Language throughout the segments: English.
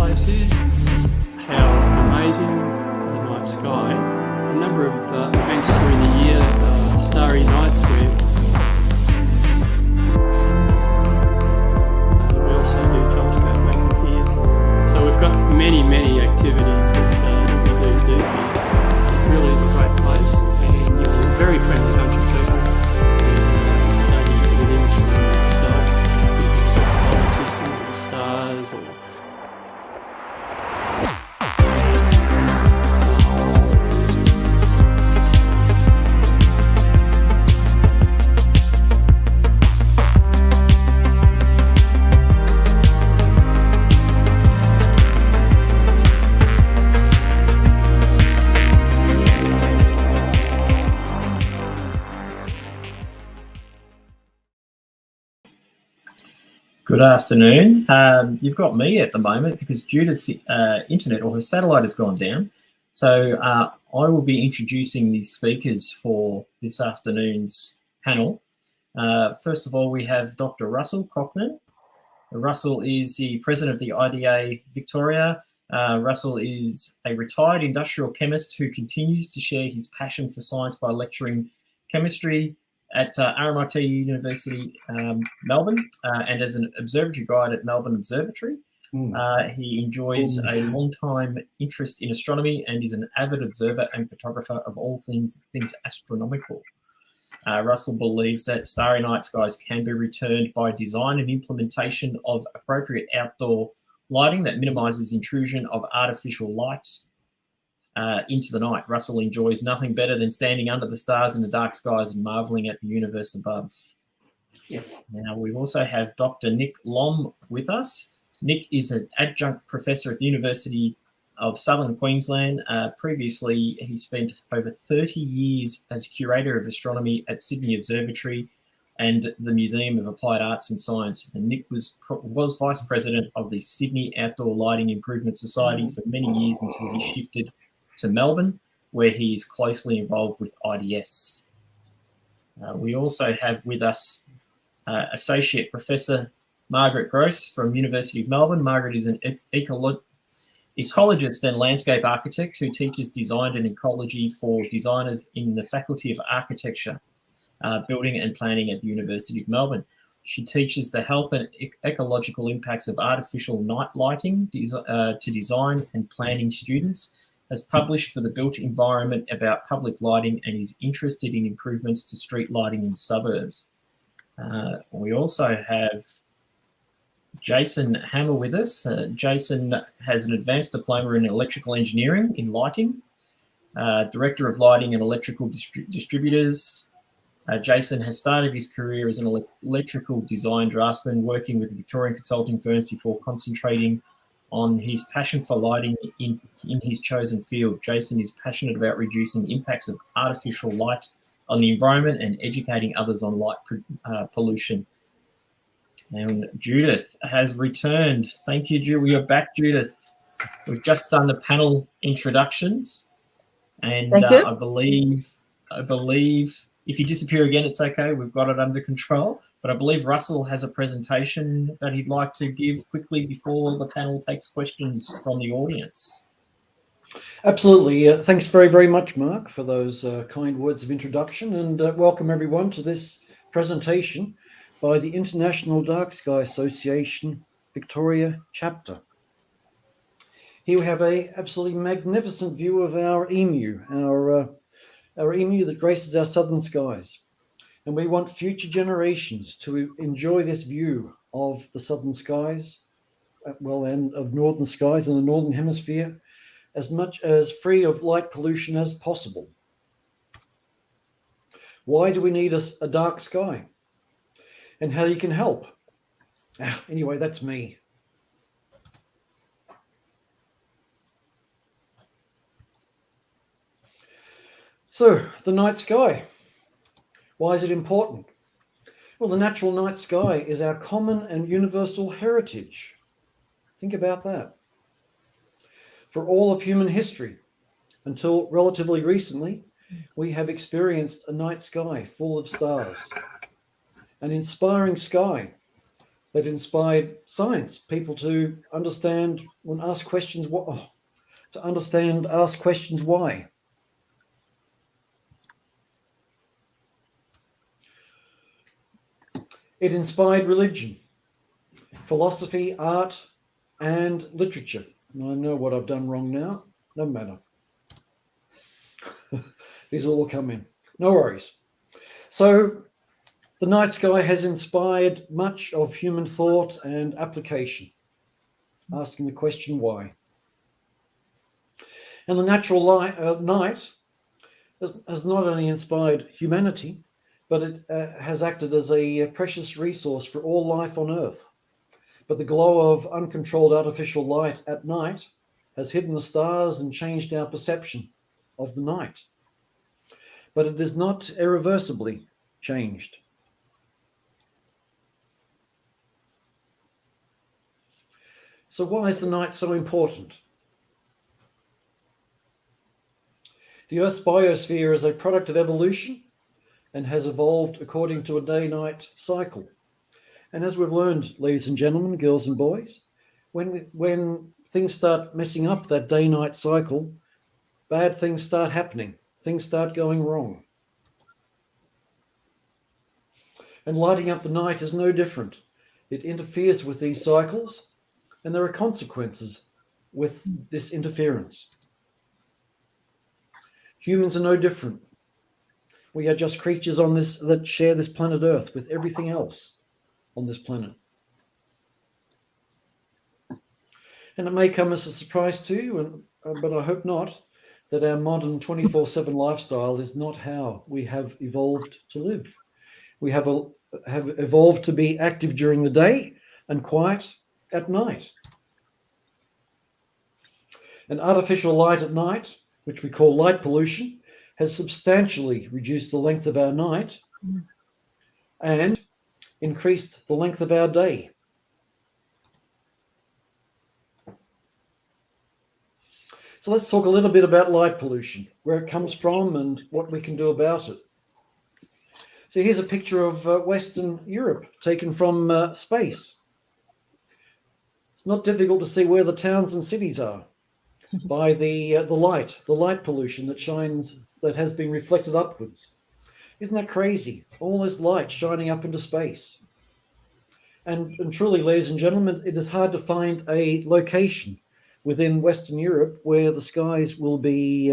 place is, how amazing the night sky. A number of events during the year, starry nights where we also do telescope making here. So we've got many activities that we do here. It really is a great place, and a very friendly bunch of people. Within itself, the solar system, or stars, or Good afternoon. You've got me at the moment because Judith's internet or her satellite has gone down. So I will be introducing the speakers for this afternoon's panel. First of all, we have Dr. Russell Cockman. Russell is the president of the IDA Victoria. Russell is a retired industrial chemist who continues to share his passion for science by lecturing chemistry at RMIT University, Melbourne, and as an observatory guide at Melbourne Observatory. He enjoys a long-time interest in astronomy and is an avid observer and photographer of all things astronomical. Russell believes that starry night skies can be returned by design and implementation of appropriate outdoor lighting that minimises intrusion of artificial light into the night. Russell enjoys nothing better than standing under the stars in the dark skies and marvelling at the universe above. Yep. Now, we also have Dr. Nick Lomb with us. Nick is an adjunct professor at the University of Southern Queensland. Previously, he spent over 30 years as Curator of Astronomy at Sydney Observatory and the Museum of Applied Arts and Science. And Nick was Vice President of the Sydney Outdoor Lighting Improvement Society for many years until he shifted to Melbourne, where he is closely involved with IDS. We also have with us Associate Professor Margaret Grose from University of Melbourne. Margaret is an ecologist and landscape architect who teaches design and ecology for designers in the Faculty of Architecture, Building and Planning at the University of Melbourne. She teaches the health and ecological impacts of artificial night lighting to design and planning students, has published for the built environment about public lighting, and is interested in improvements to street lighting in suburbs. We also have Jason Hammer with us. Jason has an advanced diploma in electrical engineering in lighting, Director of Lighting and Electrical Distributors. Jason has started his career as an electrical design draftsman, working with Victorian Consulting firms before concentrating on his passion for lighting in his chosen field. Jason is passionate about reducing the impacts of artificial light on the environment and educating others on light pollution. And Judith has returned. Thank you, Judith. We are back, Judith. We've just done the panel introductions, and I believe if you disappear again, it's okay. We've got it under control. But I believe Russell has a presentation that he'd like to give quickly before the panel takes questions from the audience. Absolutely. Thanks very much, Mark, for those kind words of introduction, and welcome everyone to this presentation by the International Dark Sky Association Victoria chapter. Here we have a absolutely magnificent view of our emu, our emu that graces our southern skies. And we want future generations to enjoy this view of the southern skies, and of northern skies in the northern hemisphere, as much as free of light pollution as possible. Why do we need a dark sky? And how you can help? Anyway, that's me. So, the night sky. Why is it important? Well, the natural night sky is our common and universal heritage. Think about that. For all of human history, until relatively recently, we have experienced a night sky full of stars, an inspiring sky that inspired science, people to understand and ask questions, ask questions why. It inspired religion, philosophy, art, and literature. And I know what I've done wrong now, no matter. These will all come in, no worries. So the night sky has inspired much of human thought and application, asking the question why. And the natural night has not only inspired humanity, but it has acted as a precious resource for all life on Earth. But the glow of uncontrolled artificial light at night has hidden the stars and changed our perception of the night. But it is not irreversibly changed. So why is the night so important? The Earth's biosphere is a product of evolution and has evolved according to a day-night cycle. And as we've learned, ladies and gentlemen, girls and boys, when things start messing up that day-night cycle, bad things start happening. Things start going wrong. And lighting up the night is no different. It interferes with these cycles, and there are consequences with this interference. Humans are no different. We are just creatures on this that share this planet Earth with everything else on this planet. And it may come as a surprise to you, but I hope not, that our modern 24/7 lifestyle is not how we have evolved to live. We have evolved to be active during the day and quiet at night. And artificial light at night, which we call light pollution, has substantially reduced the length of our night and increased the length of our day. So let's talk a little bit about light pollution, where it comes from and what we can do about it. So here's a picture of Western Europe taken from space. It's not difficult to see where the towns and cities are by the light pollution that has been reflected upwards. Isn't that crazy? All this light shining up into space. And truly, ladies and gentlemen, it is hard to find a location within Western Europe where the skies will be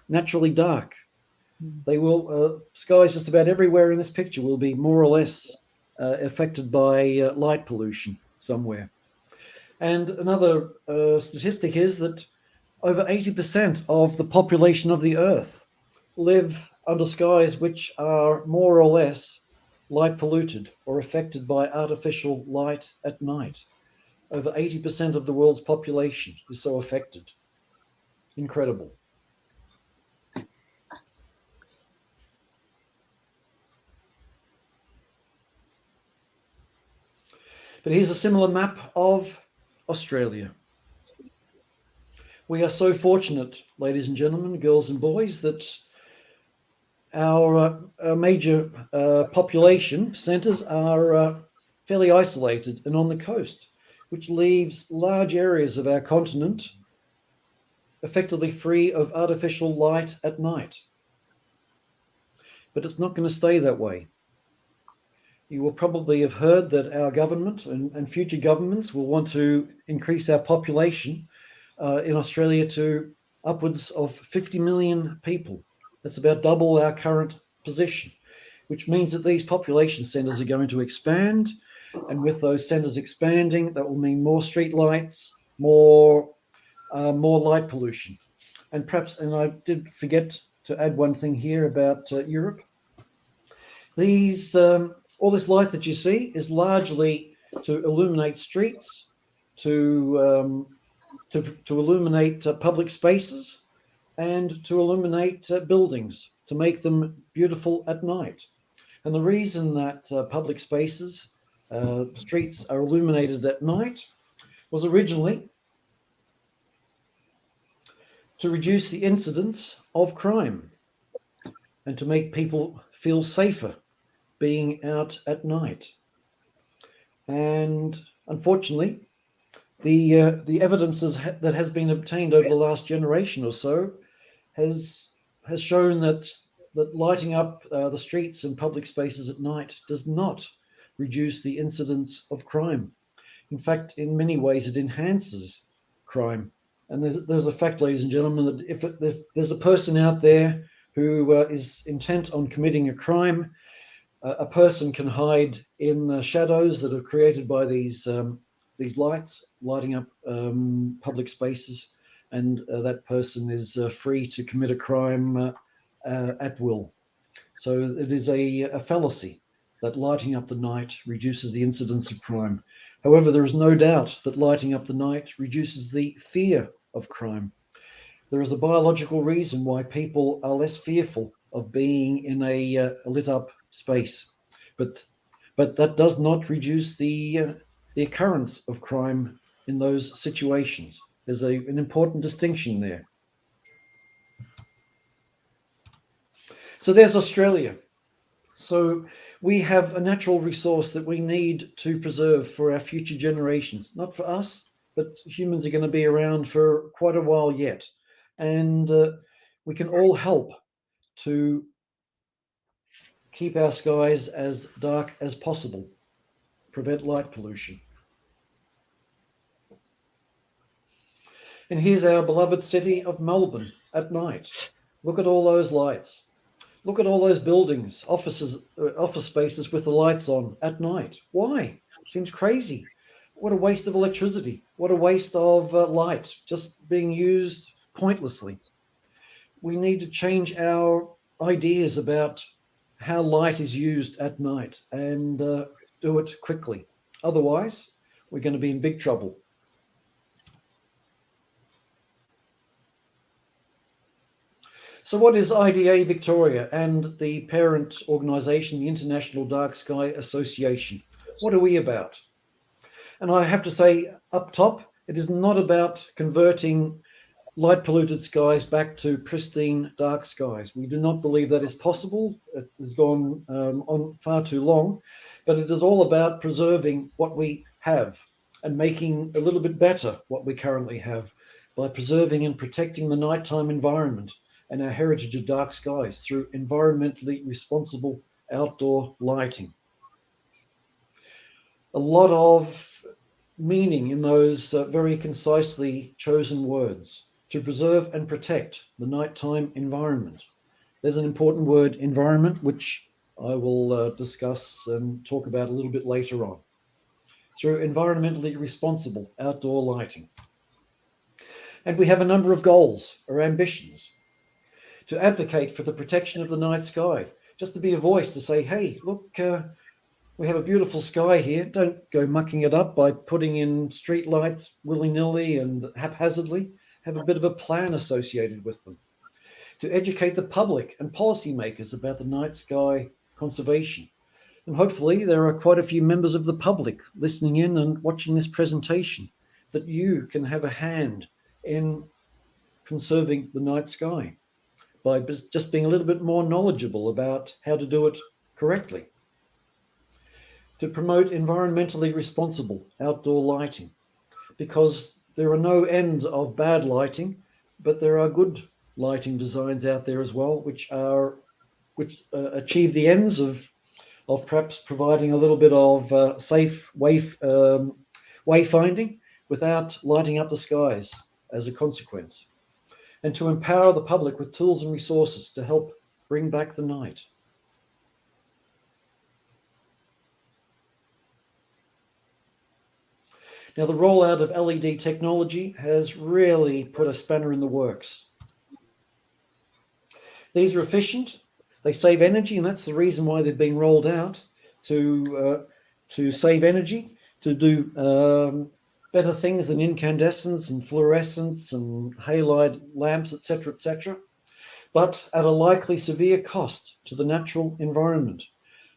naturally dark. They will, skies just about everywhere in this picture will be more or less affected by light pollution somewhere. And another statistic is that over 80% of the population of the Earth live under skies which are more or less light polluted or affected by artificial light at night. Over 80% of the world's population is so affected. Incredible. But here's a similar map of Australia. We are so fortunate, ladies and gentlemen, girls and boys, that our major population centres are fairly isolated and on the coast, which leaves large areas of our continent effectively free of artificial light at night. But it's not going to stay that way. You will probably have heard that our government and future governments will want to increase our population in Australia to upwards of 50 million people. That's about double our current position, which means that these population centres are going to expand. And with those centres expanding, that will mean more street lights, more light pollution. And perhaps, and I did forget to add one thing here about Europe. All this light that you see is largely to illuminate streets, to illuminate public spaces, and to illuminate buildings, to make them beautiful at night. And the reason that public spaces, streets are illuminated at night was originally to reduce the incidence of crime and to make people feel safer being out at night. And unfortunately, the evidences that has been obtained over the last generation or so has shown that lighting up the streets and public spaces at night does not reduce the incidence of crime. In fact, in many ways, it enhances crime. And there's a fact, ladies and gentlemen, that if there's a person out there who is intent on committing a crime, a person can hide in the shadows that are created by these lights lighting up public spaces, and that person is free to commit a crime at will. So it is a fallacy that lighting up the night reduces the incidence of crime. However, there is no doubt that lighting up the night reduces the fear of crime. There is a biological reason why people are less fearful of being in a lit up space, but that does not reduce the occurrence of crime in those situations. There's an important distinction there. So there's Australia. So we have a natural resource that we need to preserve for our future generations, not for us, but humans are going to be around for quite a while yet. And we can all help to keep our skies as dark as possible, prevent light pollution. And here's our beloved city of Melbourne at night. Look at all those lights. Look at all those buildings, office spaces with the lights on at night. Why? Seems crazy. What a waste of electricity. What a waste of light just being used pointlessly. We need to change our ideas about how light is used at night and do it quickly. Otherwise, we're going to be in big trouble. So what is IDA Victoria and the parent organisation, the International Dark Sky Association? What are we about? And I have to say up top, it is not about converting light polluted skies back to pristine dark skies. We do not believe that is possible. It has gone on far too long, but it is all about preserving what we have and making a little bit better what we currently have by preserving and protecting the nighttime environment and our heritage of dark skies through environmentally responsible outdoor lighting. A lot of meaning in those very concisely chosen words: to preserve and protect the nighttime environment. There's an important word, environment, which I will discuss and talk about a little bit later on. Through environmentally responsible outdoor lighting. And we have a number of goals or ambitions: to advocate for the protection of the night sky, just to be a voice to say, hey, look, we have a beautiful sky here. Don't go mucking it up by putting in street lights willy-nilly and haphazardly. Have a bit of a plan associated with them. To educate the public and policymakers about the night sky conservation. And hopefully there are quite a few members of the public listening in and watching this presentation, that you can have a hand in conserving the night sky by just being a little bit more knowledgeable about how to do it correctly. To promote environmentally responsible outdoor lighting, because there are no end of bad lighting, but there are good lighting designs out there as well, which achieve the ends of perhaps providing a little bit of safe wayfinding without lighting up the skies as a consequence. And to empower the public with tools and resources to help bring back the night. Now, the rollout of LED technology has really put a spanner in the works. These are efficient, they save energy, and that's the reason why they've been rolled out, to save energy, to do better things than incandescence and fluorescence and halide lamps, etc., but at a likely severe cost to the natural environment.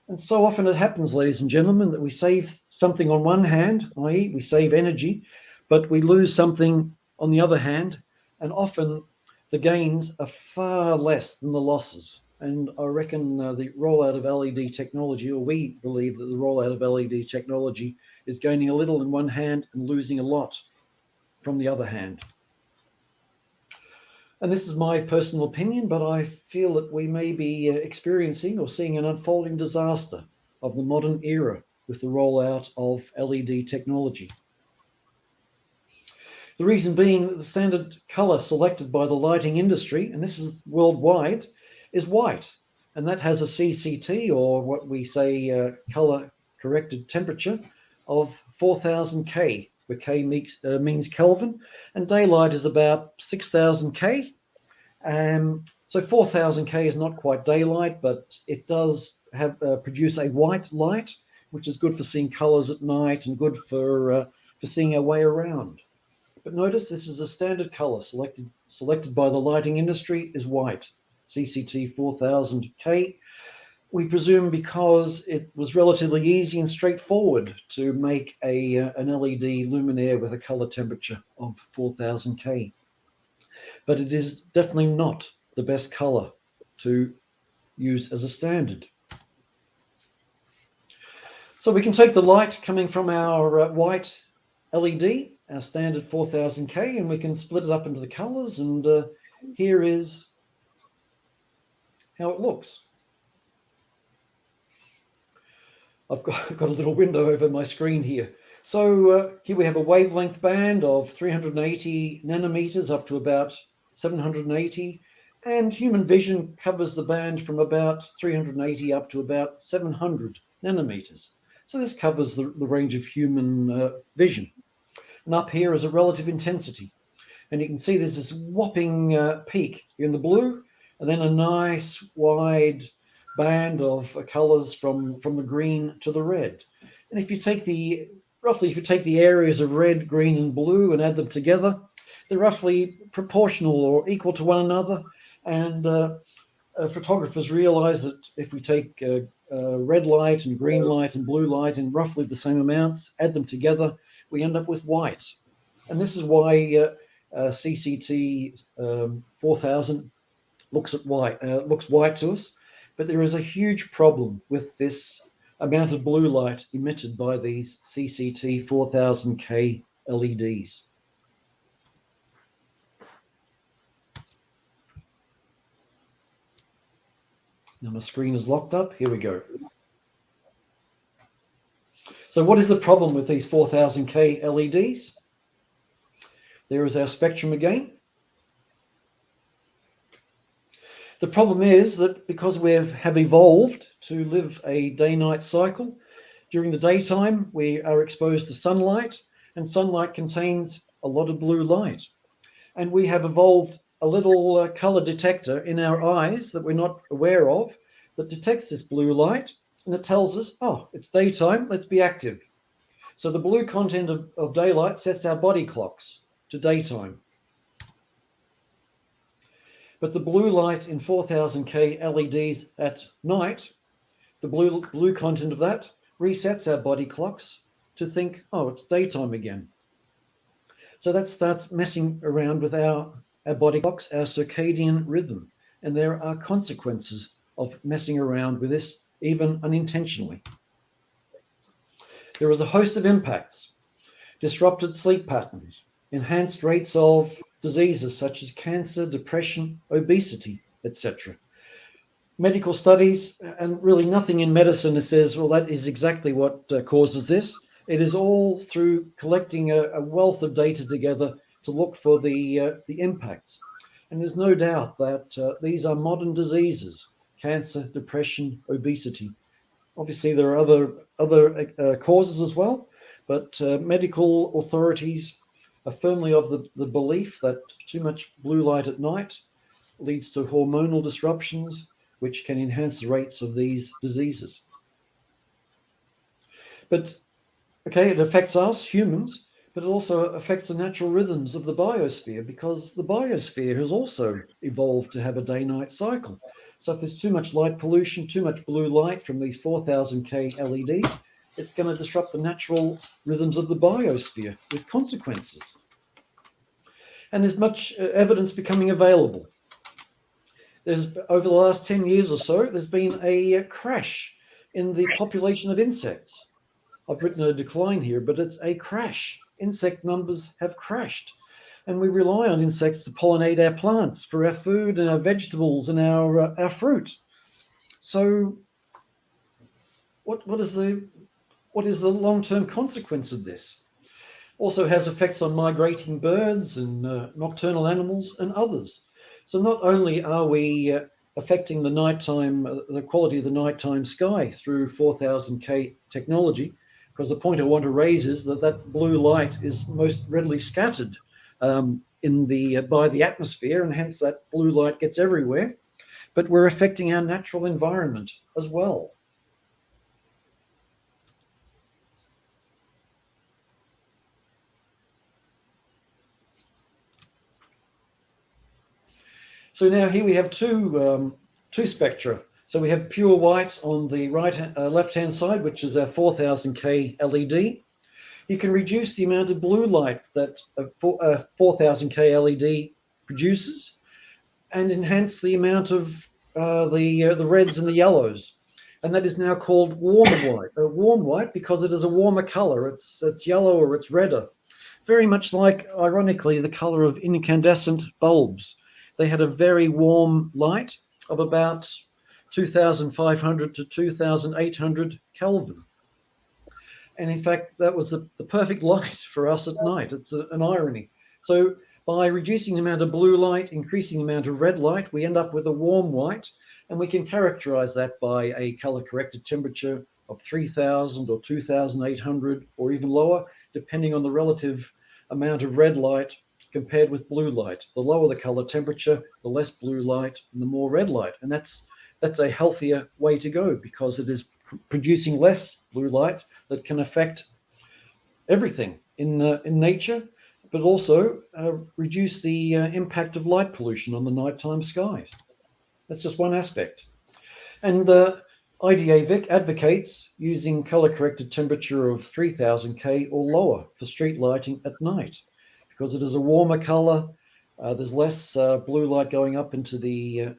And so often it happens, ladies and gentlemen, that we save something on one hand, i.e. we save energy, but we lose something on the other hand, and often the gains are far less than the losses. And I reckon the rollout of LED technology, or we believe that the rollout of LED technology is gaining a little in one hand and losing a lot from the other hand. And this is my personal opinion, but I feel that we may be experiencing or seeing an unfolding disaster of the modern era with the rollout of LED technology. The reason being that the standard color selected by the lighting industry, and this is worldwide, is white. And that has a CCT, or what we say color corrected temperature, of 4000 K, where K means Kelvin, and daylight is about 6000 K. So 4000 K is not quite daylight, but it does have produce a white light, which is good for seeing colors at night and good for seeing our way around. But notice this is a standard color selected by the lighting industry is white, CCT 4000 K. We presume because it was relatively easy and straightforward to make an LED luminaire with a color temperature of 4000 K. But it is definitely not the best color to use as a standard. So we can take the light coming from our white LED, our standard 4000 K, and we can split it up into the colors, and here is how it looks. I've got a little window over my screen here. So here we have a wavelength band of 380 nanometers up to about 780, and human vision covers the band from about 380 up to about 700 nanometers. So this covers the range of human vision. And up here is a relative intensity. And you can see there's this whopping peak in the blue, and then a nice wide band of colors from the green to the red. And if you take the areas of red, green, and blue and add them together, they're roughly proportional or equal to one another. And photographers realize that if we take red light and green light and blue light in roughly the same amounts, add them together, we end up with white. And this is why CCT 4000 looks white to us. But there is a huge problem with this amount of blue light emitted by these CCT 4000 K LEDs. Now my screen is locked up. Here we go. So what is the problem with these 4000 K LEDs? There is our spectrum again. The problem is that because we have evolved to live a day-night cycle, during the daytime we are exposed to sunlight, and sunlight contains a lot of blue light. And we have evolved a little color detector in our eyes that we're not aware of that detects this blue light, and it tells us, oh, it's daytime, let's be active. So the blue content of daylight sets our body clocks to daytime. But the blue light in 4000 K LEDs at night, the blue content of that resets our body clocks to think, oh, it's daytime again. So that starts messing around with our body clocks, our circadian rhythm. And there are consequences of messing around with this, even unintentionally. There is a host of impacts: disrupted sleep patterns, enhanced rates of diseases such as cancer, depression, obesity, etc. Medical studies, and really nothing in medicine that says, well, that is exactly what causes this. It is all through collecting a wealth of data together to look for the impacts. And there's no doubt that these are modern diseases: cancer, depression, obesity. Obviously, there are other causes as well, but medical authorities are firmly of the belief that too much blue light at night leads to hormonal disruptions, which can enhance the rates of these diseases. But, okay, it affects us, humans, but it also affects the natural rhythms of the biosphere, because the biosphere has also evolved to have a day-night cycle. So if there's too much light pollution, too much blue light from these 4000 K LEDs, it's going to disrupt the natural rhythms of the biosphere with consequences. And there's much evidence becoming available. Over the last 10 years or so, there's been a crash in the population of insects. I've written a decline here, but it's a crash. Insect numbers have crashed. And we rely on insects to pollinate our plants for our food and our vegetables and our fruit. So what is the long-term consequence of this? Also has effects on migrating birds and nocturnal animals and others. So not only are we affecting the nighttime, the quality of the nighttime sky through 4000K technology, because the point I want to raise is that blue light is most readily scattered by the atmosphere, and hence that blue light gets everywhere. But we're affecting our natural environment as well. So now here we have two spectra. So we have pure white on the left-hand side, which is our 4000K LED. You can reduce the amount of blue light that a 4000K LED produces, and enhance the amount of the reds and the yellows, and that is now called warm white. Warm white because it is a warmer color. It's yellow or it's redder, very much like, ironically, the color of incandescent bulbs. They had a very warm light of about 2,500 to 2,800 Kelvin. And in fact, that was the perfect light for us at night. It's an irony. So by reducing the amount of blue light, increasing the amount of red light, we end up with a warm white, and we can characterize that by a color-corrected temperature of 3,000 or 2,800 or even lower, depending on the relative amount of red light compared with blue light. The lower the color temperature, the less blue light and the more red light. And that's a healthier way to go, because it is producing less blue light that can affect everything in nature, but also reduce the impact of light pollution on the nighttime skies. That's just one aspect. And IDA Vic advocates using color-corrected temperature of 3000K or lower for street lighting at night, because it is a warmer color. There's less blue light going up into the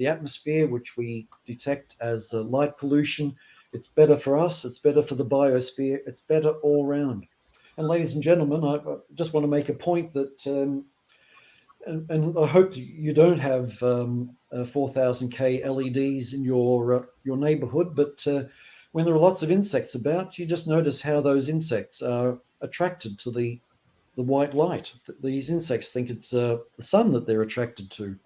atmosphere, which we detect as light pollution. It's better for us. It's better for the biosphere. It's better all round. And ladies and gentlemen, I just want to make a point that, and I hope you don't have 4000K LEDs in your neighborhood, but when there are lots of insects about, you just notice how those insects are attracted to the white light. These insects think it's the sun that they're attracted to,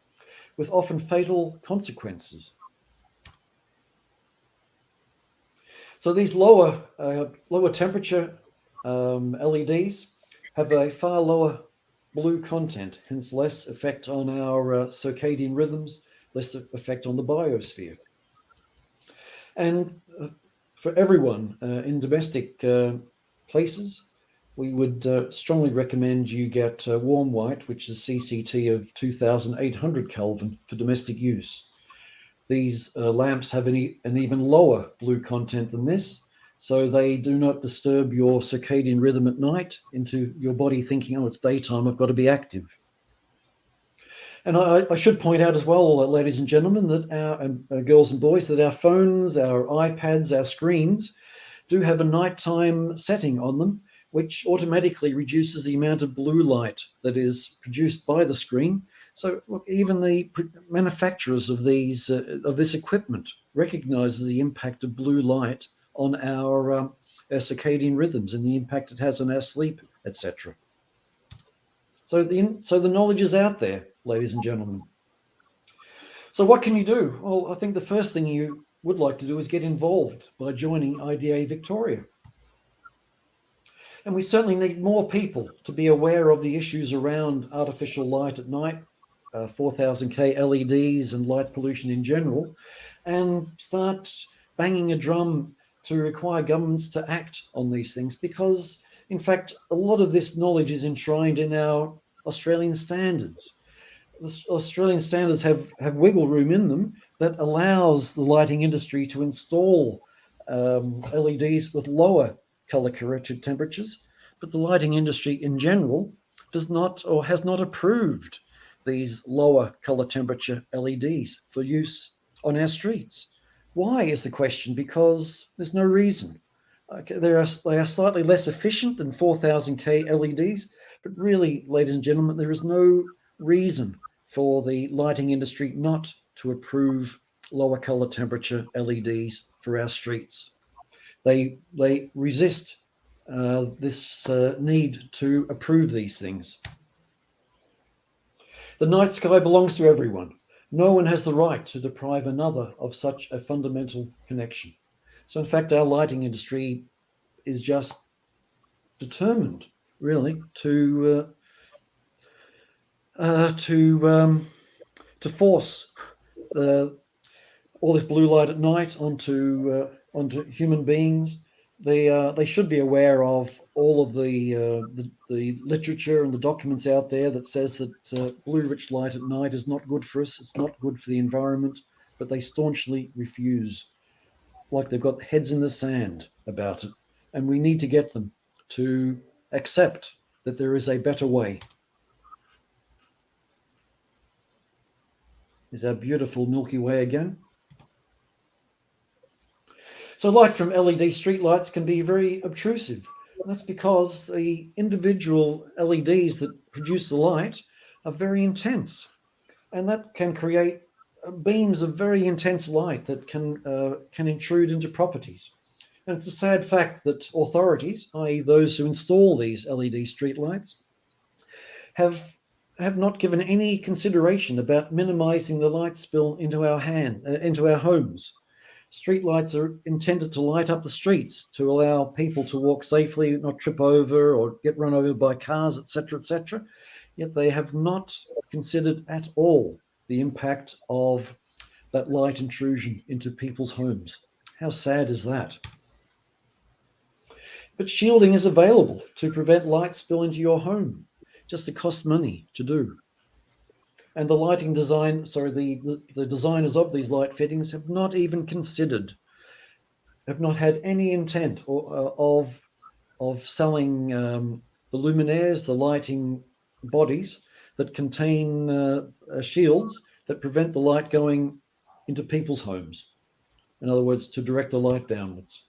with often fatal consequences. So these lower temperature LEDs have a far lower blue content, hence less effect on our circadian rhythms, less effect on the biosphere. And for everyone in domestic places, we would strongly recommend you get warm white, which is CCT of 2,800 Kelvin for domestic use. These lamps have an even lower blue content than this, so they do not disturb your circadian rhythm at night into your body thinking, oh, it's daytime, I've got to be active. And I should point out as well, ladies and gentlemen, that our girls and boys, that our phones, our iPads, our screens do have a nighttime setting on them, which automatically reduces the amount of blue light that is produced by the screen. So look, even the manufacturers of this equipment recognize the impact of blue light on our circadian rhythms and the impact it has on our sleep, etc. So the knowledge is out there, ladies and gentlemen. So what can you do? Well, I think the first thing you would like to do is get involved by joining IDA Victoria. And we certainly need more people to be aware of the issues around artificial light at night, 4000K LEDs and light pollution in general, and start banging a drum to require governments to act on these things, because in fact a lot of this knowledge is enshrined in our Australian standards. The Australian standards have wiggle room in them that allows the lighting industry to install LEDs with lower color corrected temperatures, but the lighting industry in general does not or has not approved these lower color temperature LEDs for use on our streets. Why is the question? Because there's no reason. Okay, they are slightly less efficient than 4000K LEDs, but really, ladies and gentlemen, there is no reason for the lighting industry not to approve lower color temperature LEDs for our streets. They resist this need to approve these things. The night sky belongs to everyone. No one has the right to deprive another of such a fundamental connection. So in fact, our lighting industry is just determined, really, to force all this blue light at night onto human beings. They should be aware of all of the literature and the documents out there that says that blue rich light at night is not good for us. It's not good for the environment, but they staunchly refuse, like they've got heads in the sand about it. And we need to get them to accept that there is a better way. Is our beautiful Milky Way again. So light from LED streetlights can be very obtrusive. And that's because the individual LEDs that produce the light are very intense. And that can create beams of very intense light that can intrude into properties. And it's a sad fact that authorities, i.e. those who install these LED streetlights, have not given any consideration about minimizing the light spill into our homes. Streetlights are intended to light up the streets to allow people to walk safely, not trip over or get run over by cars, etc., etc. Yet they have not considered at all the impact of that light intrusion into people's homes. How sad is that? But shielding is available to prevent light spill into your home. Just it costs money to do. And the lighting design, the designers of these light fittings have not even considered, have not had any intent of selling the luminaires, the lighting bodies that contain shields that prevent the light going into people's homes. In other words, to direct the light downwards.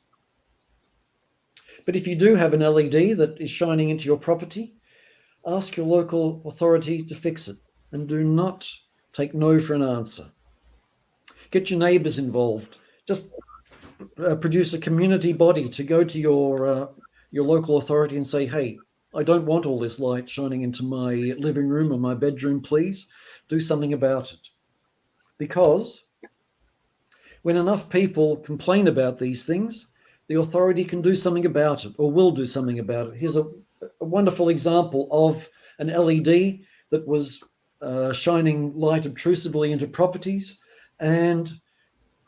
But if you do have an LED that is shining into your property, ask your local authority to fix it. And do not take no for an answer. Get your neighbours involved. Just produce a community body to go to your local authority and say, hey, I don't want all this light shining into my living room or my bedroom, please. Do something about it. Because when enough people complain about these things, the authority can do something about it or will do something about it. Here's a wonderful example of an LED that was shining light obtrusively into properties, and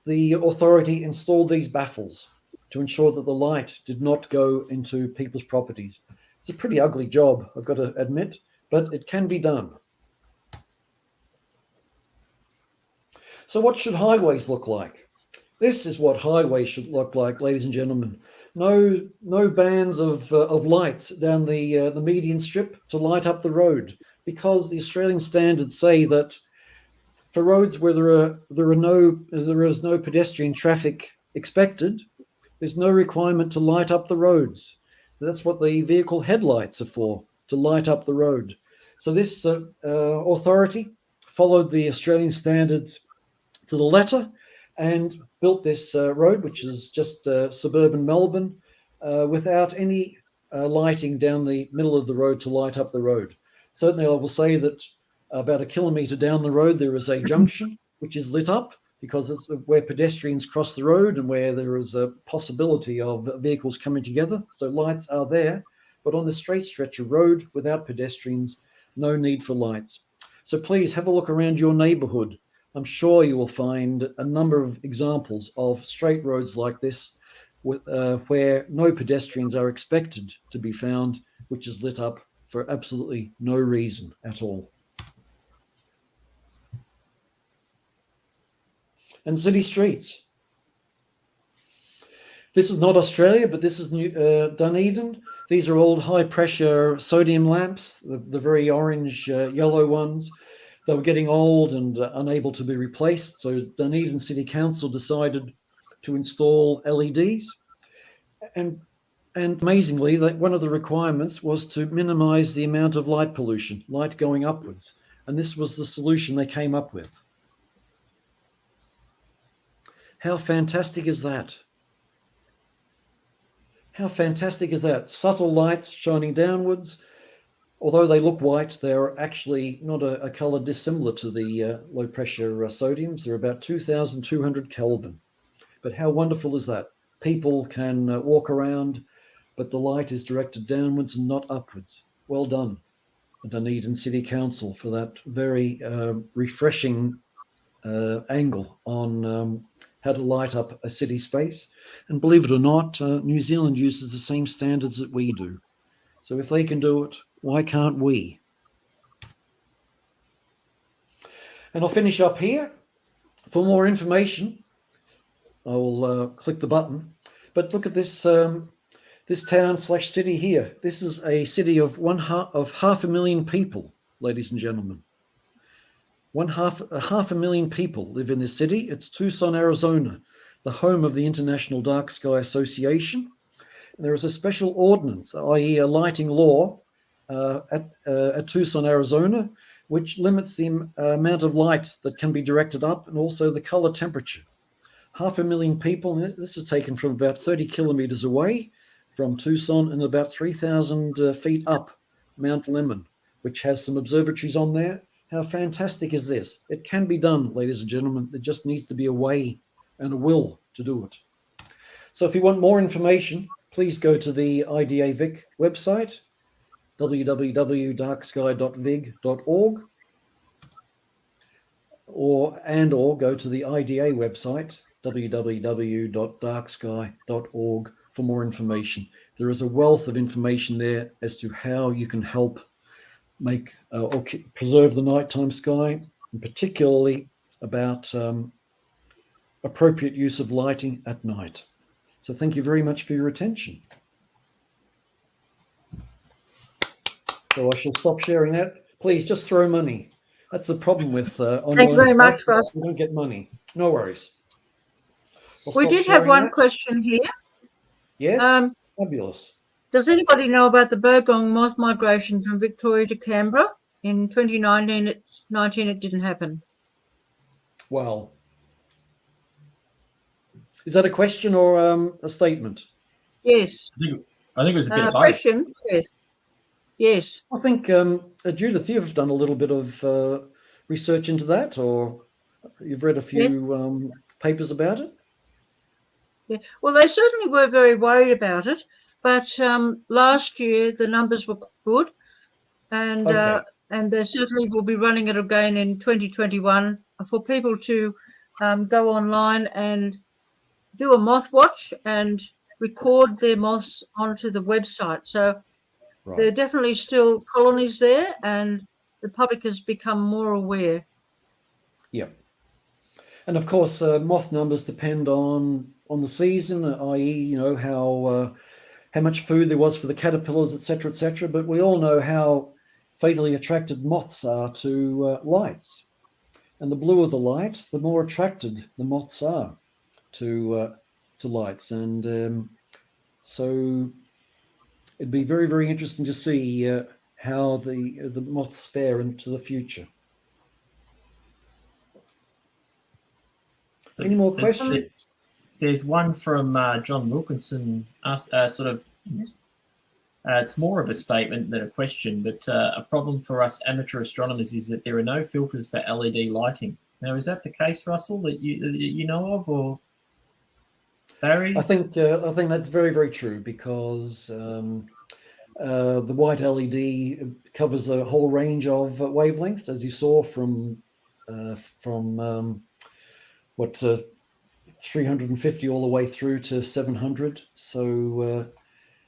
the authority installed these baffles to ensure that the light did not go into people's properties. It's a pretty ugly job, I've got to admit, but it can be done. So what should highways look like? This is what highways should look like, ladies and gentlemen. No bands of lights down the median strip to light up the road, because the Australian standards say that for roads where there is no pedestrian traffic expected, there's no requirement to light up the roads. That's what the vehicle headlights are for, to light up the road. So this authority followed the Australian standards to the letter and built this road, which is just suburban Melbourne, without any lighting down the middle of the road to light up the road. Certainly I will say that about 1 kilometre down the road there is a junction which is lit up, because it's where pedestrians cross the road and where there is a possibility of vehicles coming together. So lights are there, but on the straight stretch of road without pedestrians, no need for lights. So please have a look around your neighbourhood. I'm sure you will find a number of examples of straight roads like this where no pedestrians are expected to be found, which is lit up for absolutely no reason at all. And city streets. This is not Australia, but this is Dunedin. These are old high pressure sodium lamps, the very orange yellow ones. They were getting old and unable to be replaced. So Dunedin City Council decided to install LEDs. and amazingly, that one of the requirements was to minimize the amount of light pollution, light going upwards. And this was the solution they came up with. How fantastic is that? How fantastic is that? Subtle lights shining downwards. Although they look white, they're actually not a color dissimilar to the low pressure sodiums. They're about 2,200 Kelvin. But how wonderful is that? People can walk around, but the light is directed downwards and not upwards. Well done, Dunedin City Council, for that very refreshing angle on how to light up a city space. And believe it or not, New Zealand uses the same standards that we do. So if they can do it, why can't we? And I'll finish up here. For more information, I will click the button. But look at this this town/city here. This is a city of half a million people, ladies and gentlemen. Half a million people live in this city. It's Tucson, Arizona, the home of the International Dark Sky Association. And there is a special ordinance, i.e. a lighting law at Tucson, Arizona, which limits the amount of light that can be directed up and also the color temperature. 500,000 people, and this is taken from about 30 kilometers away from Tucson and about 3,000 feet up Mount Lemmon, which has some observatories on there. How fantastic is this? It can be done, ladies and gentlemen. There just needs to be a way and a will to do it. So if you want more information, please go to the IDA Vic website, www.darksky.vig.org, or go to the IDA website, www.darksky.org, for more information. There is a wealth of information there as to how you can help make or preserve the nighttime sky, and particularly about appropriate use of lighting at night. So thank you very much for your attention. So I shall stop sharing that. Please just throw money. That's the problem with online. Thank you very much, Russ. We don't get money. No worries. We did have one question here. Yes, fabulous. Does anybody know about the Burgong moth migration from Victoria to Canberra? In 2019, it didn't happen. Well, is that a question or a statement? Yes. I think it was a bit of both. Question, yes. Yes. I think, Judith, you've done a little bit of research into that, or you've read a few papers about it? Yeah. Well, they certainly were very worried about it, but last year the numbers were good, and they certainly will be running it again in 2021 for people to go online and do a moth watch and record their moths onto the website. So there are definitely still colonies there, and the public has become more aware. Yeah. And of course, moth numbers depend on the season, i.e., you know, how much food there was for the caterpillars, etc., etc. But we all know how fatally attracted moths are to lights. And the bluer the light, the more attracted the moths are to lights. And so it'd be very, very interesting to see how the moths fare into the future. So any more questions? There's one from John Wilkinson, it's more of a statement than a question, but a problem for us amateur astronomers is that there are no filters for LED lighting. Now, is that the case, Russell, that you know of, or Barry? I think that's very, very true, because the white LED covers a whole range of wavelengths, as you saw from 350 all the way through to 700. So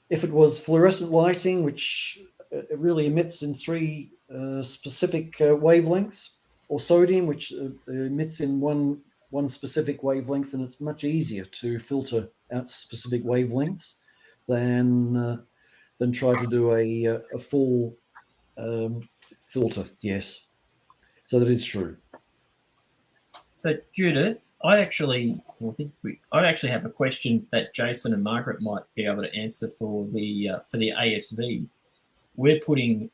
if it was fluorescent lighting, which really emits in three specific wavelengths, or sodium, which emits in one specific wavelength, and it's much easier to filter out specific wavelengths than try to do a full filter. Yes, so that is true. So Judith, I actually Well, I think I actually have a question that Jason and Margaret might be able to answer for the ASV. We're putting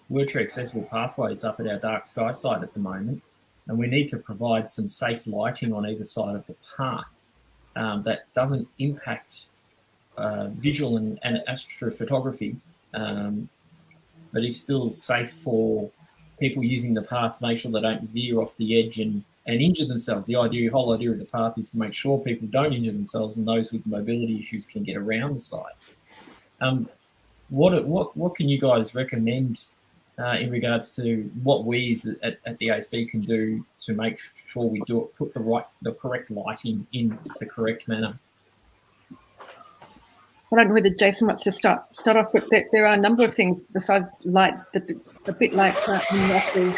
wheelchair accessible pathways up at our dark sky site at the moment, and we need to provide some safe lighting on either side of the path that doesn't impact visual and astrophotography, but is still safe for people using the path to make sure they don't veer off the edge and injure themselves. The whole idea of the path is to make sure people don't injure themselves and those with mobility issues can get around the site. What can you guys recommend in regards to what we at the ASV can do to make sure we put the correct lighting in the correct manner? I don't know whether Jason wants to start off, but there are a number of things besides light that a bit like in Russell's.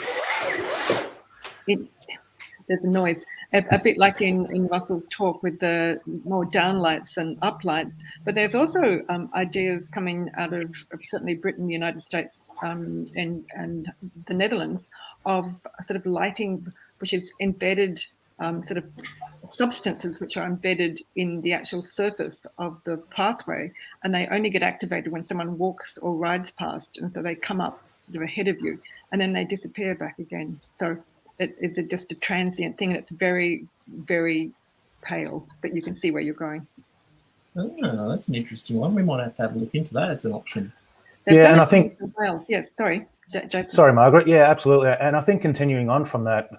There's a noise. A bit like in Russell's talk with the more downlights and uplights, but there's also ideas coming out of certainly Britain, the United States, and the Netherlands of sort of lighting which is embedded, sort of substances which are embedded in the actual surface of the pathway, and they only get activated when someone walks or rides past, and so they come up sort of ahead of you and then they disappear back again. So it is just a transient thing, and it's very, very pale, but you can see where you're going. Oh, that's an interesting one. We might have to have a look into that as an option. Yeah, and I think Wales. Yes, sorry, Jason. Sorry, Margaret. Yeah, absolutely. And I think continuing on from that,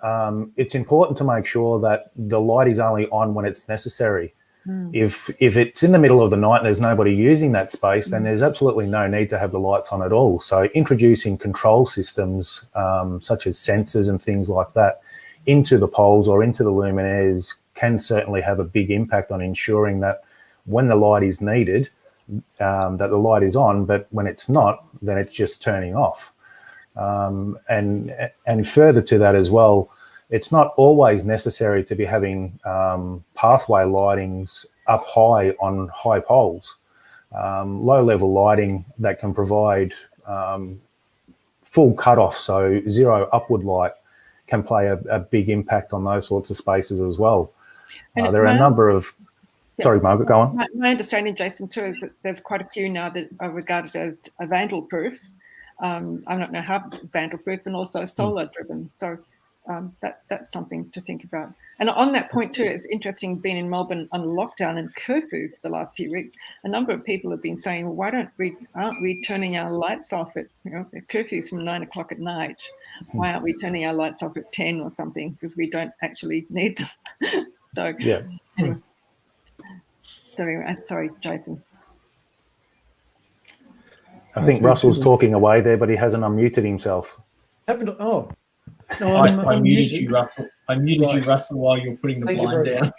it's important to make sure that the light is only on when it's necessary. If it's in the middle of the night and there's nobody using that space, then there's absolutely no need to have the lights on at all. So introducing control systems such as sensors and things like that into the poles or into the luminaires can certainly have a big impact on ensuring that when the light is needed, that the light is on, but when it's not, then it's just turning off. And further to that as well, it's not always necessary to be having pathway lightings up high on high poles. Low-level lighting that can provide full cutoff, so zero upward light, can play a big impact on those sorts of spaces as well. There are a number of... Sorry, Margaret, go on. My understanding, Jason, too, is that there's quite a few now that are regarded as vandal-proof. I don't know how vandal-proof, and also solar-driven. So that's something to think about. And on that point too, it's interesting being in Melbourne on lockdown and curfew for the last few weeks. A number of people have been saying, well, aren't we turning our lights off at, the curfew's from 9 o'clock at night. Why aren't we turning our lights off at 10 or something? Because we don't actually need them. So yeah. Anyway. Sorry, Jason. I think Russell's talking away there, but he hasn't unmuted himself. No, I muted you, Russell. I muted you, Russell, while you're putting the blind down.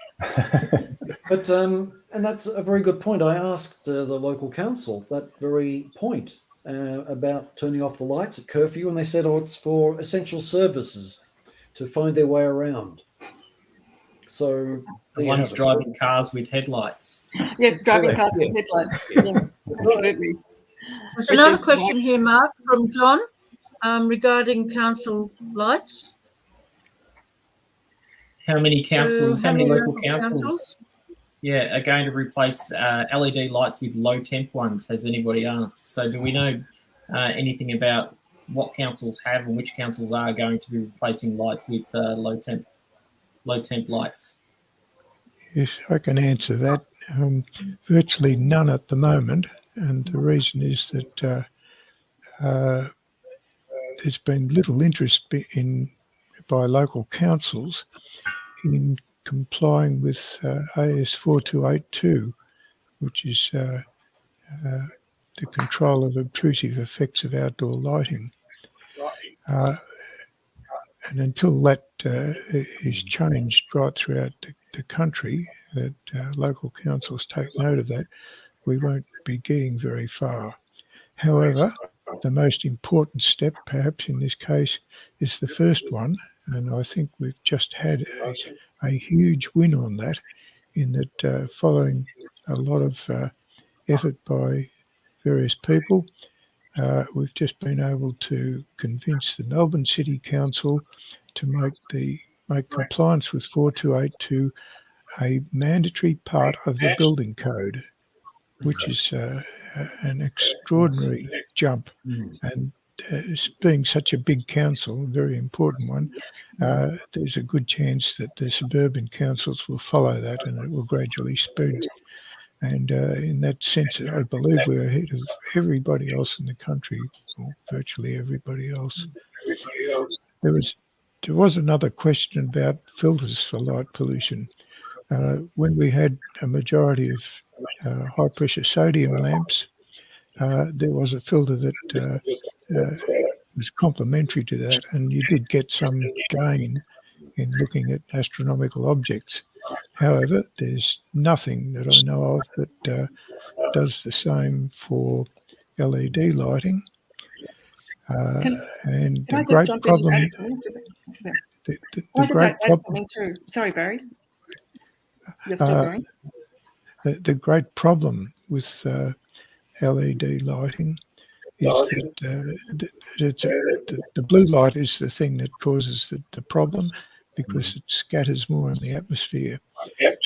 But and that's a very good point. I asked the local council that very point about turning off the lights at curfew, and they said, "Oh, it's for essential services to find their way around." So the ones driving cars with headlights. Yes, driving cars with headlights. Yes, absolutely. There's another question here, Mark, from John. Regarding council lights. How many councils, how many local councils are going to replace LED lights with low temp ones? Has anybody asked? So do we know anything about what councils have and which councils are going to be replacing lights with low temp lights? Yes, I can answer that. Virtually none at the moment, and the reason is that there's been little interest by local councils in complying with AS 4282, which is the control of obtrusive effects of outdoor lighting. And until that is changed right throughout the country, that local councils take note of that, we won't be getting very far. However, the most important step, perhaps in this case, is the first one, and I think we've just had a huge win on that, in that following a lot of effort by various people, we've just been able to convince the Melbourne City Council to make the make compliance with 4282 a mandatory part of the building code, which is an extraordinary jump. And being such a big council, a very important one, there's a good chance that the suburban councils will follow that and it will gradually spread. And in that sense, I believe we're ahead of everybody else in the country, or virtually everybody else. There was another question about filters for light pollution. When we had a majority of high-pressure sodium lamps, there was a filter that was complementary to that, and you did get some gain in looking at astronomical objects. However, there's nothing that I know of that does the same for LED lighting. And the great problem... The great problem... Sorry, Barry. You're still going? The great problem with LED lighting is that the blue light is the thing that causes the problem, because it scatters more in the atmosphere.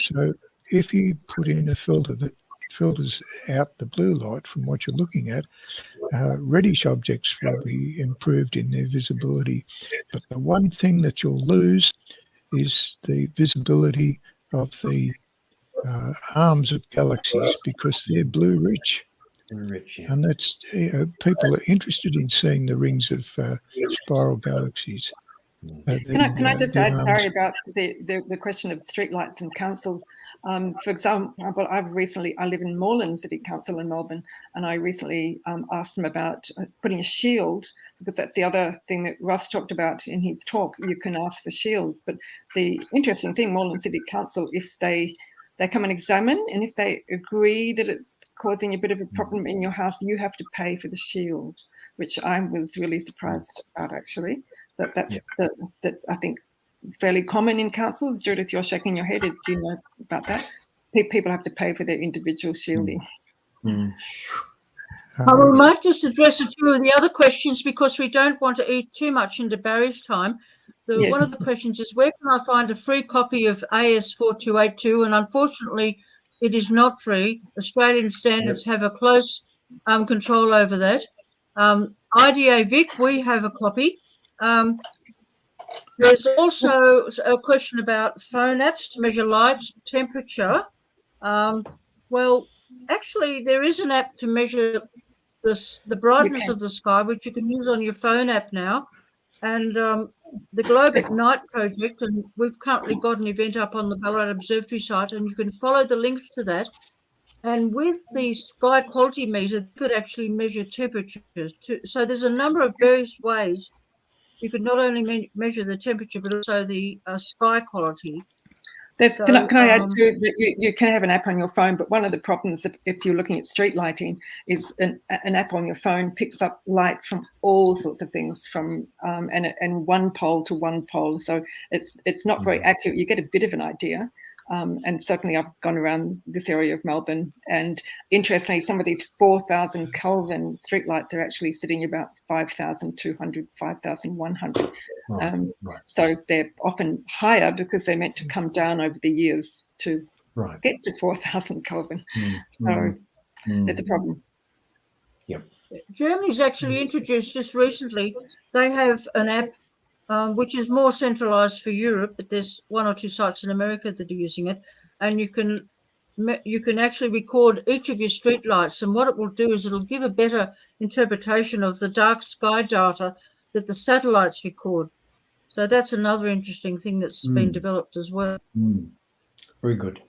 So if you put in a filter that filters out the blue light from what you're looking at, reddish objects will be improved in their visibility. But the one thing that you'll lose is the visibility of the arms of galaxies, because they're blue rich. And that's people are interested in seeing the rings of spiral galaxies. Can I just add, Barry, about the question of streetlights and councils? For example, I live in Moreland City Council in Melbourne, and I recently asked them about putting a shield, because that's the other thing that Russ talked about in his talk. You can ask for shields, but the interesting thing, Moreland City Council, if they come and examine, and if they agree that it's causing a bit of a problem in your house, you have to pay for the shield, which I was really surprised about, actually. That's I think fairly common in councils. Judith, you're shaking your head. Do you know about that? People have to pay for their individual shielding. We might just address a few of the other questions, because we don't want to eat too much into Barry's time. One of the questions is, where can I find a free copy of AS4282? And unfortunately, it is not free. Australian standards have a close control over that. IDA Vic, we have a copy. There's also a question about phone apps to measure light, temperature. Well, actually, there is an app to measure the brightness of the sky, which you can use on your phone app now. And the Globe at Night project, and we've currently got an event up on the Melbourne Observatory site, and you can follow the links to that. And with the sky quality meter, you could actually measure temperatures too. So there's a number of various ways you could not only measure the temperature, but also the sky quality. Can I add to that? You can have an app on your phone, but one of the problems if you're looking at street lighting is an app on your phone picks up light from all sorts of things, from and one pole to one pole. So it's not very accurate. You get a bit of an idea. And certainly I've gone around this area of Melbourne, and interestingly, some of these 4,000 Kelvin streetlights are actually sitting about 5,200, 5,100. So they're often higher because they're meant to come down over the years to get to 4,000 Kelvin. So it's a problem. Germany's actually introduced just recently, they have an app which is more centralized for Europe, but there's one or two sites in America that are using it, and you can actually record each of your street lights, and what it will do is it'll give a better interpretation of the dark sky data that the satellites record. So that's another interesting thing that's been developed as well. Very good.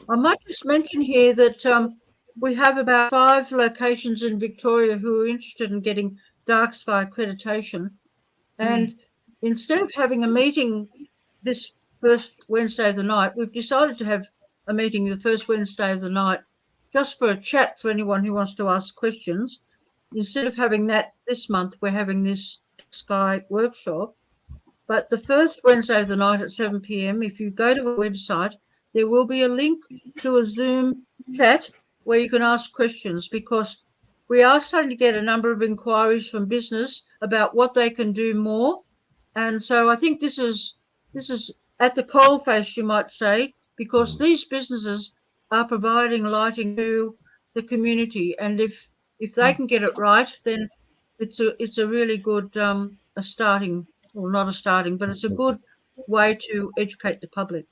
I might just mention here that we have about 5 locations in Victoria who are interested in getting dark sky accreditation, and instead of having a meeting this first Wednesday of the night, we've decided to have a meeting the first Wednesday of the night just for a chat for anyone who wants to ask questions. Instead of having that this month, we're having this Sky workshop. But the first Wednesday of the night at 7 p.m, if you go to the website, there will be a link to a Zoom chat where you can ask questions, because we are starting to get a number of inquiries from business about what they can do more. And so I think this is at the coalface, you might say, because these businesses are providing lighting to the community, and if they can get it right, then it's a really good a starting, or not a starting, but it's a good way to educate the public.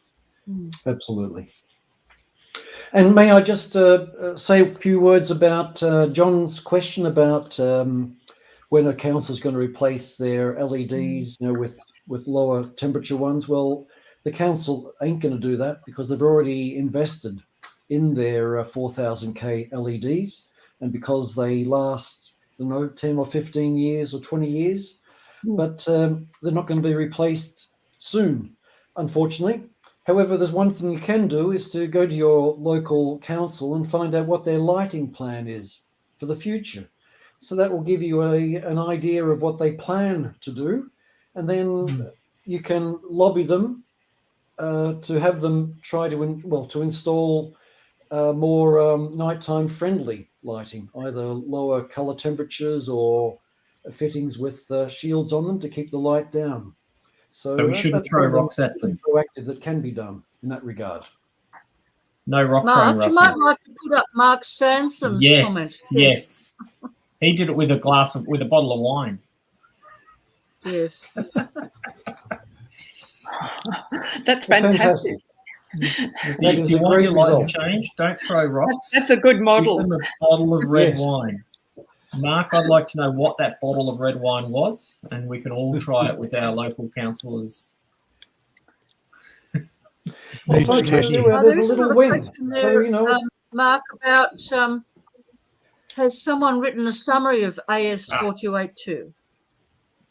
Absolutely. And may I just say a few words about John's question about when a council is going to replace their LEDs, with lower temperature ones. Well, the council ain't going to do that because they've already invested in their 4000K LEDs, and because they last, 10 or 15 years or 20 years, but they're not going to be replaced soon, unfortunately. However, there's one thing you can do is to go to your local council and find out what their lighting plan is for the future. So that will give you an idea of what they plan to do, and then you can lobby them to have them try to install more nighttime friendly lighting, either lower color temperatures or fittings with shields on them to keep the light down. So we shouldn't throw rocks at them. Proactive that can be done in that regard. No rock Mark, throwing, you Russell. might like to put up Mark Sansom's comment. Yes. He did it with a bottle of wine. Yes. That's fantastic. If you want your light to change, don't throw rocks. That's a good model. Give them a bottle of red wine. Mark, I'd like to know what that bottle of red wine was, and we can all try it with our local councillors. Well, folks, there's a little win. Question there, Mark, about has someone written a summary of AS4282?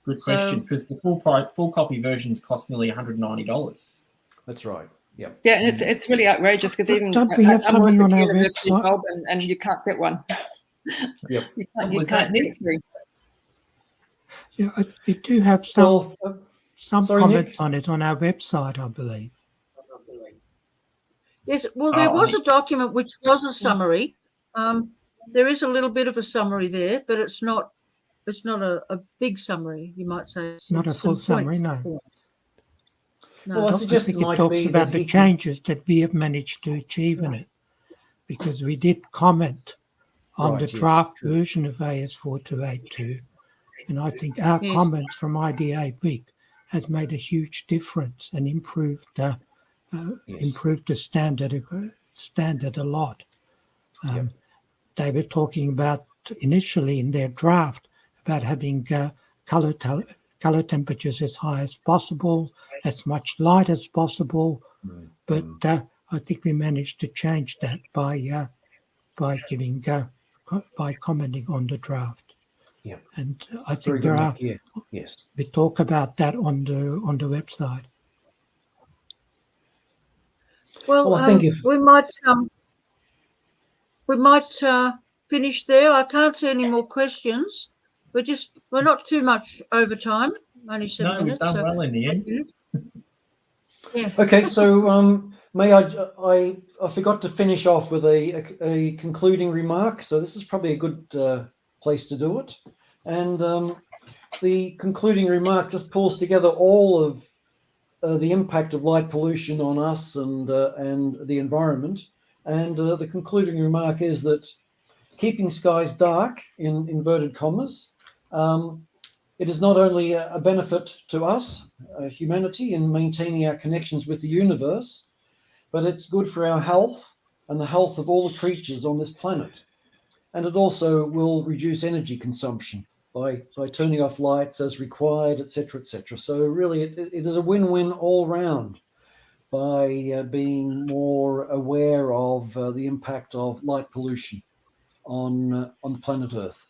Good question, because the full copy versions cost nearly $190. That's right. Yeah. Yeah, and it's really outrageous because even don't we have something on our University of website? Melbourne, and you can't get one. Yep. You can't get three. Yeah, we do have some sorry, comments Nick? on it on our website, I believe. Yes, well, there was a document which was a summary. There is a little bit of a summary there, but it's not a big summary, you might say. It's not a full summary, no. Well, I think it talks about the changes that we have managed to achieve in it, because we did comment on the draft version of AS4282, and I think our comments from IDA Vic has made a huge difference and improved the standard a lot. They were talking about initially in their draft about having color temperatures as high as possible, as much light as possible, but I think we managed to change that by commenting on the draft. Yeah, and I think there are. Yes, we talk about that on the website. Well, I think we might finish there. I can't see any more questions. We're not too much over time. Only 7 minutes. We've done well in the end. Yeah. Okay, so may I forgot to finish off with a concluding remark. So this is probably a good place to do it. And the concluding remark just pulls together all of the impact of light pollution on us and the environment. And the concluding remark is that keeping skies dark, in inverted commas, it is not only a benefit to us, humanity, in maintaining our connections with the universe, but it's good for our health and the health of all the creatures on this planet. And it also will reduce energy consumption by turning off lights as required, etc., etc. So really, it is a win-win all round by being more aware of the impact of light pollution on the planet Earth.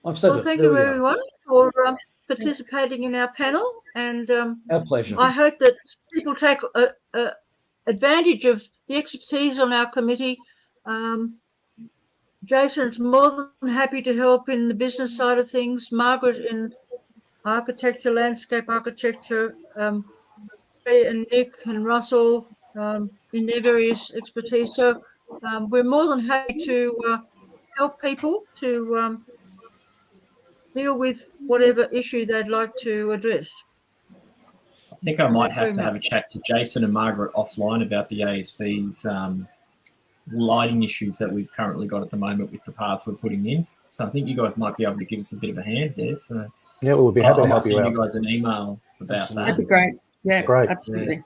I've said well, it. thank There you we are. everyone for participating in our panel, and Our pleasure. I hope that people take advantage of the expertise on our committee. Jason's more than happy to help in the business side of things. Margaret in architecture, landscape architecture, and Nick and Russell in their various expertise. So we're more than happy to help people to deal with whatever issue they'd like to address. I think I might have to have a chat to Jason and Margaret offline about the ASV's lighting issues that we've currently got at the moment with the paths we're putting in. So I think you guys might be able to give us a bit of a hand there. So Yeah, we'll be happy to help you I'll out. send you guys an email about Absolutely. That'd be that. great. Yeah, Great. absolutely.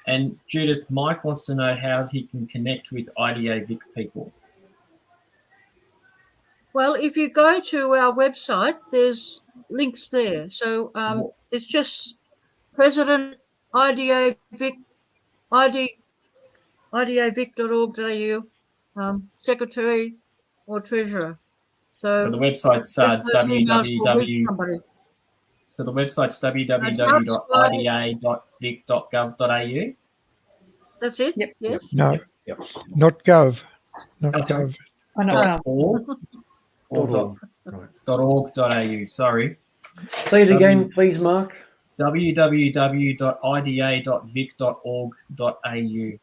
And Judith, Mike wants to know how he can connect with IDA Vic people. Well, if you go to our website, there's links there. So it's just President IDA Vic, IDAVic.org.au, Secretary or Treasurer. So the website's www. So the website's www.ida.vic.gov.au. That's it? Yep. Yes. No, Yep. not gov. Not Oh, sorry. gov. I know. .org Right. .org.au. Sorry. Say it again, please, Mark. www.ida.vic.org.au.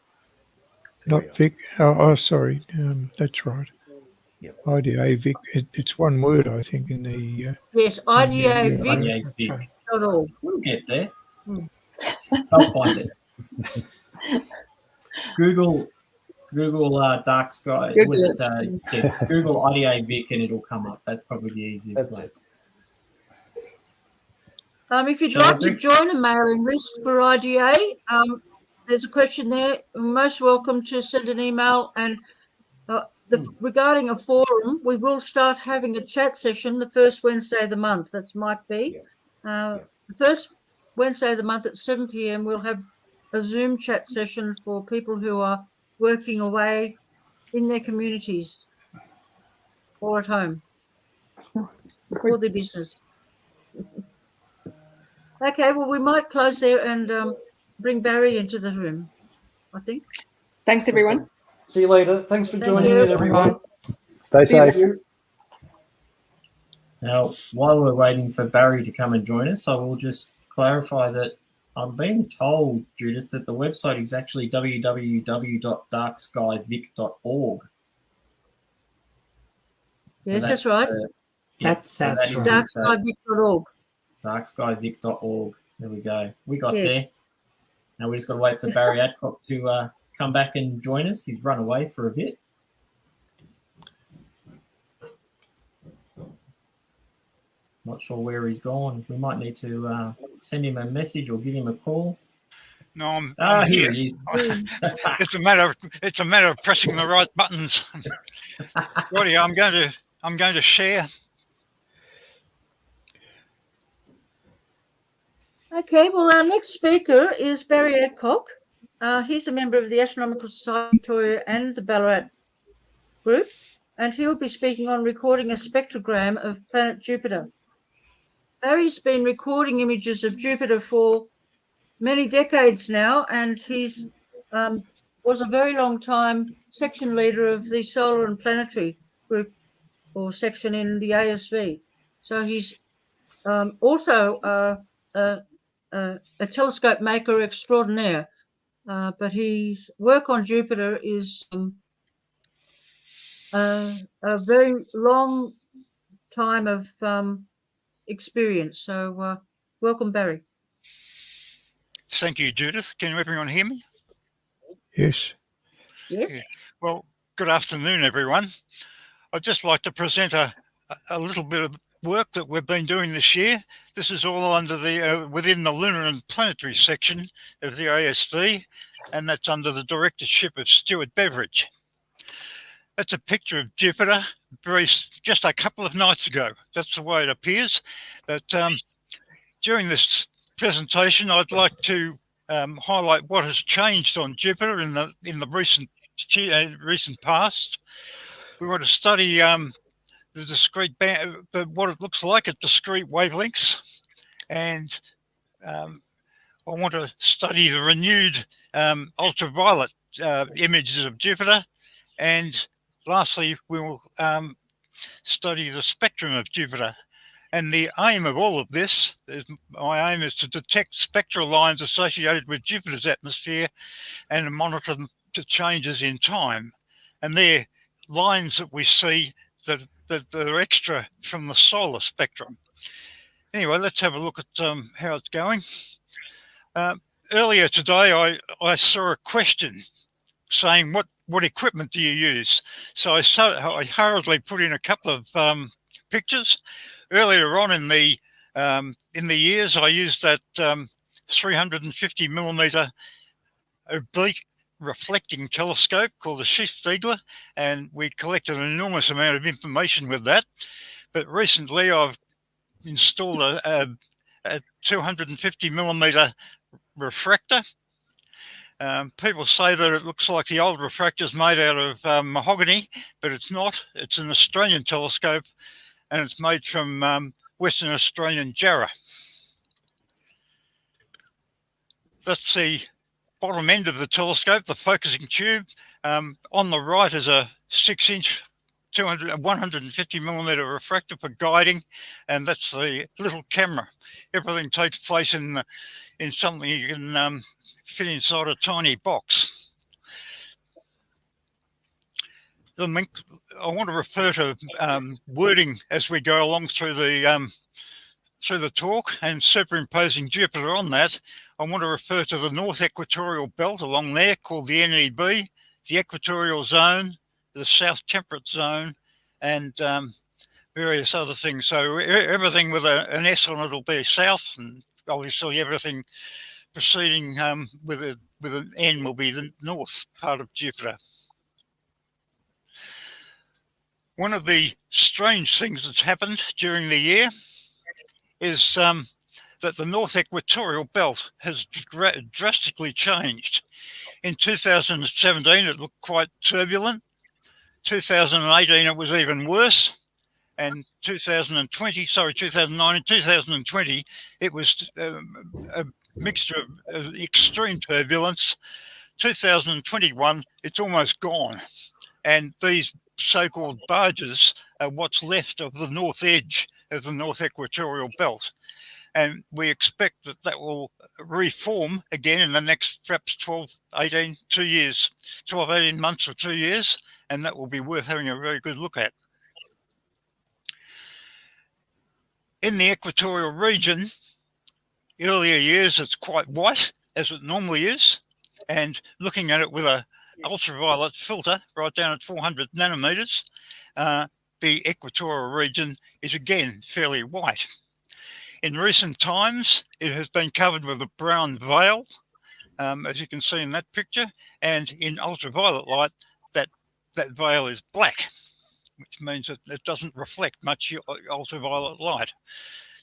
Not Vic. Oh, sorry. That's right. Yep. IDA Vic. It's one word, I think, in the. Yes, IDAVic.org. IDA Vic. We'll get there. I'll find it. Google dark sky. Google IDA Vic and it'll come up. That's probably the easiest way. If you'd Shall like I to bring- join a mailing list for IDA, there's a question there. You're most welcome to send an email. And regarding a forum, we will start having a chat session the first Wednesday of the month. That's Mike B. The first Wednesday of the month at 7 p.m. we'll have a Zoom chat session for people who are working away in their communities or at home for their business. Okay, well, we might close there and bring Barry into the room, I think. Thanks, everyone. See you later. Thanks for Thank joining you. in, everyone. Stay See you safe. later. Now, while we're waiting for Barry to come and join us, I will just clarify that I'm being told, Judith, that the website is actually www.darkskyvic.org. Yes, that's right. That's right. Darkskyvic.org. Darkskyvic.org. There we go. We got Yes. there. Now we just got to wait for Barry Adcock to come back and join us. He's run away for a bit. Not sure where he's gone. We might need to send him a message or give him a call. No, I'm Here here. he is. It's a matter of pressing the right buttons. Righty, I'm going to share. Okay, well, our next speaker is Barry Adcock. He's a member of the Astronomical Society of Victoria and the Ballarat group, and he'll be speaking on recording a spectrogram of planet Jupiter. Barry's been recording images of Jupiter for many decades now, and he's was a very long time section leader of the solar and planetary group or section in the ASV. So he's also a telescope maker extraordinaire, but his work on Jupiter is a very long time of experience. So welcome, Barry. Thank you, Judith. Can everyone hear me? Yes. Yes. Yeah. Well, good afternoon, everyone. I'd just like to present a little bit of work that we've been doing this year. This is all under the within the lunar and planetary section of the ASV, and that's under the directorship of Stuart Beveridge. That's a picture of Jupiter just a couple of nights ago. That's the way it appears. But during this presentation, I'd like to highlight what has changed on Jupiter in the recent past. We want to study the discrete band, what it looks like at discrete wavelengths, and I want to study the renewed ultraviolet images of Jupiter, and lastly, we will study the spectrum of Jupiter. And the aim of all of this, my aim is to detect spectral lines associated with Jupiter's atmosphere and monitor them to changes in time. And they're lines that we see that the extra from the solar spectrum. Anyway, let's have a look at how it's going. Earlier today, I saw a question saying, what equipment do you use? So I hurriedly put in a couple of pictures. Earlier on in the years, I used that 350 millimeter oblique reflecting telescope called the Schiff-Ziegler, and we collected an enormous amount of information with that. But recently, I've installed a 250 millimeter refractor. People say that it looks like the old refractors made out of mahogany, but it's not. It's an Australian telescope, and it's made from Western Australian Jarrah. That's the bottom end of the telescope, the focusing tube. On the right is a 6-inch 150 millimeter refractor for guiding, and that's the little camera. Everything takes place in something you can fit inside a tiny box. I want to refer to wording as we go along through the talk, and superimposing Jupiter on that, I want to refer to the North Equatorial Belt along there called the NEB, the Equatorial Zone, the South Temperate Zone, and various other things. So everything with an S on it will be south, and obviously everything proceeding with an N will be the north part of Jupiter. One of the strange things that's happened during the year is that the North Equatorial Belt has drastically changed. In 2017, it looked quite turbulent. 2018, it was even worse. And 2019, 2020, it was a mixture of extreme turbulence. 2021, it's almost gone. And these so-called barges are what's left of the north edge of the North Equatorial Belt. And we expect that will reform again in the next perhaps 18 months or 2 years, and that will be worth having a very good look at. In the equatorial region, earlier years it's quite white, as it normally is, and looking at it with a ultraviolet filter right down at 400 nanometers, the equatorial region is again fairly white. In recent times, it has been covered with a brown veil, as you can see in that picture, and in ultraviolet light, that veil is black, which means that it doesn't reflect much ultraviolet light.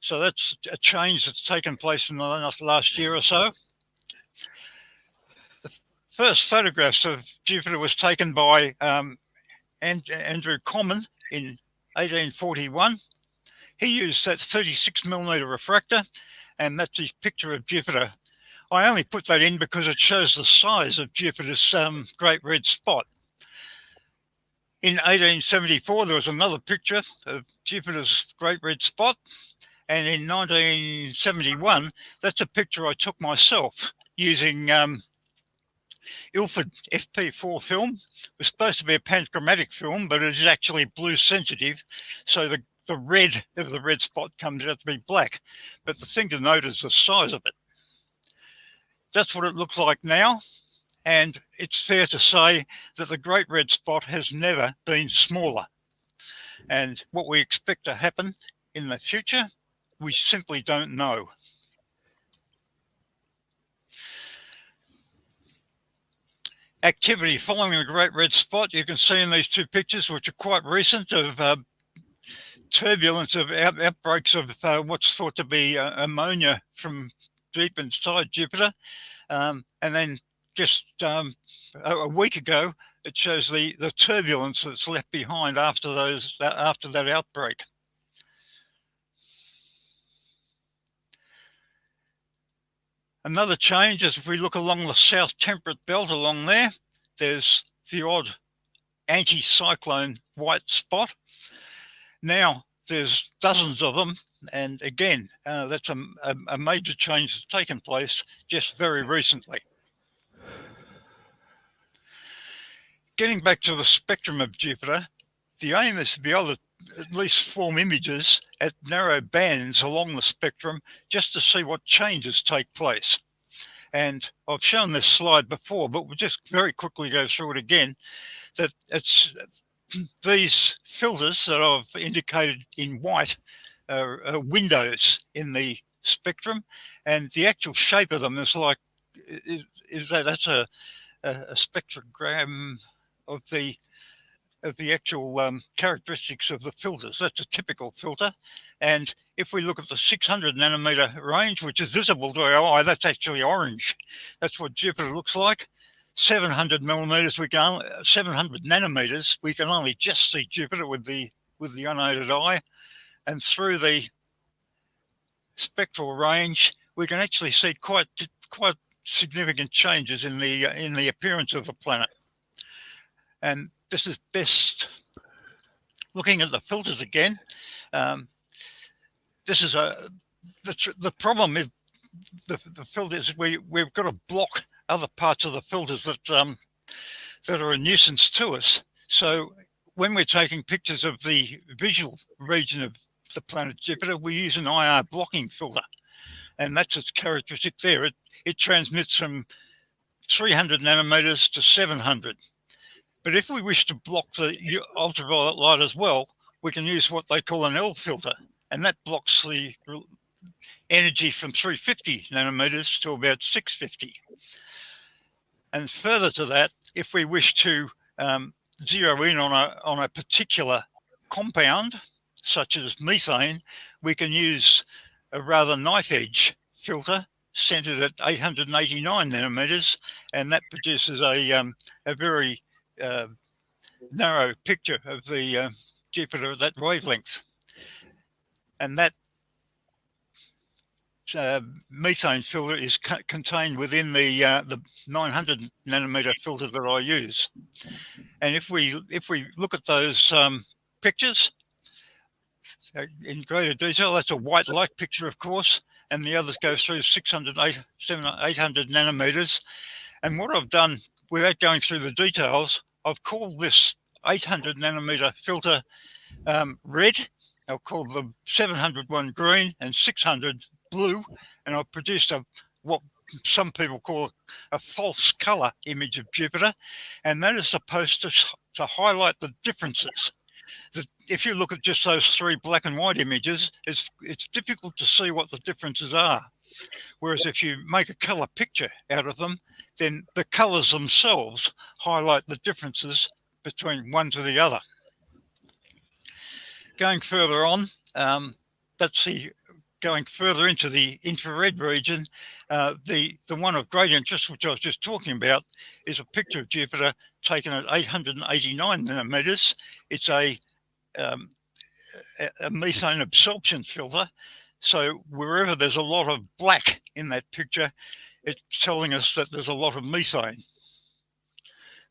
So that's a change that's taken place in the last year or so. The first photographs of Jupiter was taken by Andrew Common in 1841. He used that 36 millimeter refractor, and that's his picture of Jupiter. I only put that in because it shows the size of Jupiter's great red spot. In 1874, there was another picture of Jupiter's great red spot. And in 1971, that's a picture I took myself using Ilford FP4 film. It was supposed to be a panchromatic film, but it is actually blue sensitive. So the red of the red spot comes out to be black. But the thing to note is the size of it. That's what it looks like now. And it's fair to say that the great red spot has never been smaller. And what we expect to happen in the future, we simply don't know. Activity following the great red spot, you can see in these two pictures, which are quite recent, of turbulence of outbreaks of what's thought to be ammonia from deep inside Jupiter. And then just a week ago, it shows the turbulence that's left behind after that outbreak. Another change is if we look along the south temperate belt along there, there's the odd anticyclone white spot. Now there's dozens of them, and again, that's a major change that's taken place just very recently. Getting back to the spectrum of Jupiter, the aim is to be able at least form images at narrow bands along the spectrum just to see what changes take place. And I've shown this slide before, but we'll just very quickly go through it again, that it's these filters that I've indicated in white are windows in the spectrum, and the actual shape of them is like, that's a spectrogram of the actual characteristics of the filters. That's a typical filter. And if we look at the 600 nanometer range, which is visible to our eye, that's actually orange. That's what Jupiter looks like. 700 nanometers, we can only just see Jupiter with the unaided eye. And through the spectral range, we can actually see quite significant changes in the appearance of the planet. And this is best looking at the filters again. This is the problem with the filters. We've got to block other parts of the filters that are a nuisance to us. So when we're taking pictures of the visual region of the planet Jupiter, we use an IR blocking filter, and that's its characteristic there. It transmits from 300 nanometers to 700. But if we wish to block the ultraviolet light as well, we can use what they call an L filter, and that blocks the energy from 350 nanometers to about 650. And further to that, if we wish to zero in on a particular compound, such as methane, we can use a rather knife edge filter centered at 889 nanometers, and that produces a very narrow picture of the Jupiter at that wavelength. And that methane filter is contained within the 900 nanometer filter that I use. And if we look at those pictures in greater detail, that's a white light picture, of course, and the others go through 600, 800 nanometers. And what I've done, without going through the details, I've called this 800 nanometer filter red. I'll call the 700 one green and 600 blue, and I've produced what some people call a false color image of Jupiter, and that is supposed to highlight the differences. If you look at just those three black and white images, it's difficult to see what the differences are. Whereas if you make a color picture out of them, then the colors themselves highlight the differences between one to the other. Going further on, going further into the infrared region, the one of great interest, which I was just talking about, is a picture of Jupiter taken at 889 nanometers. It's a methane absorption filter. So wherever there's a lot of black in that picture, it's telling us that there's a lot of methane.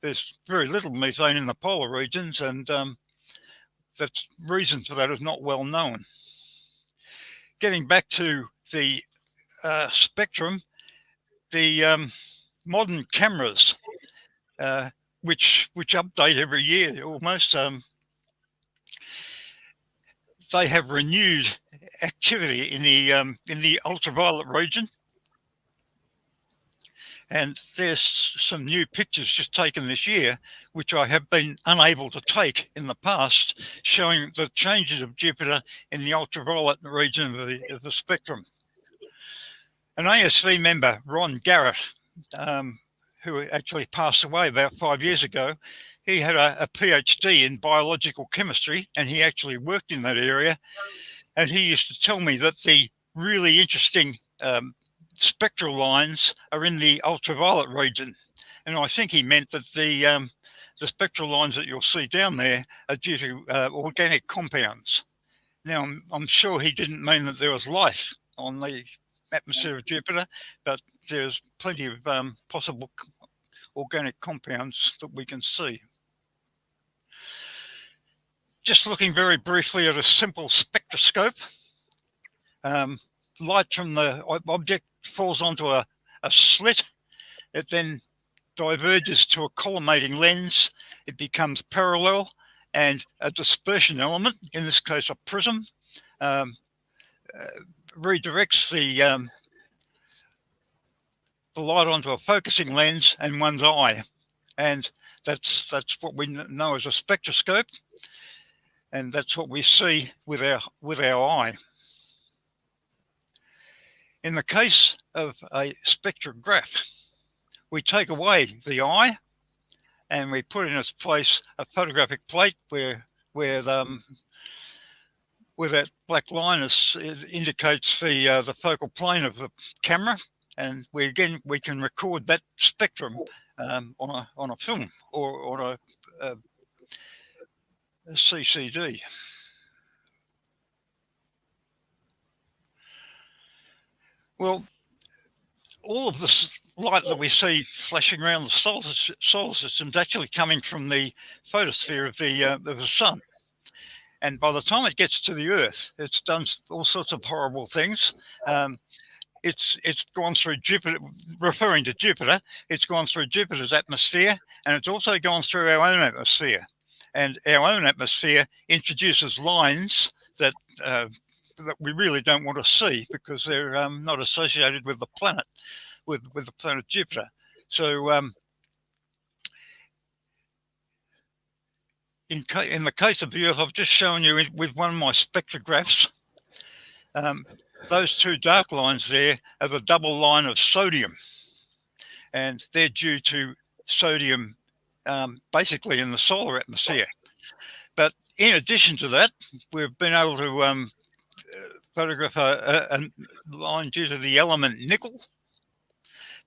There's very little methane in the polar regions, and the reason for that is not well known. Getting back to the spectrum, the modern cameras, which update every year almost, they have renewed activity in the ultraviolet region. And there's some new pictures just taken this year, which I have been unable to take in the past, showing the changes of Jupiter in the ultraviolet region of the spectrum. An ASV member, Ron Garrett, who actually passed away about 5 years ago, he had a PhD in biological chemistry, and he actually worked in that area. And he used to tell me that the really interesting spectral lines are in the ultraviolet region. And I think he meant that the spectral lines that you'll see down there are due to organic compounds. Now, I'm sure he didn't mean that there was life on the atmosphere of Jupiter, but there's plenty of possible organic compounds that we can see. Just looking very briefly at a simple spectroscope, light from the object falls onto a slit. It then diverges to a collimating lens. It becomes parallel, and a dispersion element, in this case a prism, redirects the light onto a focusing lens and one's eye, and that's what we know as a spectroscope, and that's what we see with our eye. In the case of a spectrograph, we take away the eye and we put in its place a photographic plate where that black line indicates the focal plane of the camera, and we can record that spectrum on a film or on a CCD. Well, all of this light that we see flashing around the solar system is actually coming from the photosphere of the sun. And by the time it gets to the Earth, it's done all sorts of horrible things. It's gone through Jupiter, referring to Jupiter, it's gone through Jupiter's atmosphere, and it's also gone through our own atmosphere. And our own atmosphere introduces lines that we really don't want to see because they're not associated with the planet, with the planet Jupiter. So in the case of the Earth, I've just shown you with one of my spectrographs, those two dark lines there are the double line of sodium, and they're due to sodium basically in the solar atmosphere. But in addition to that, we've been able to photograph a line due to the element nickel,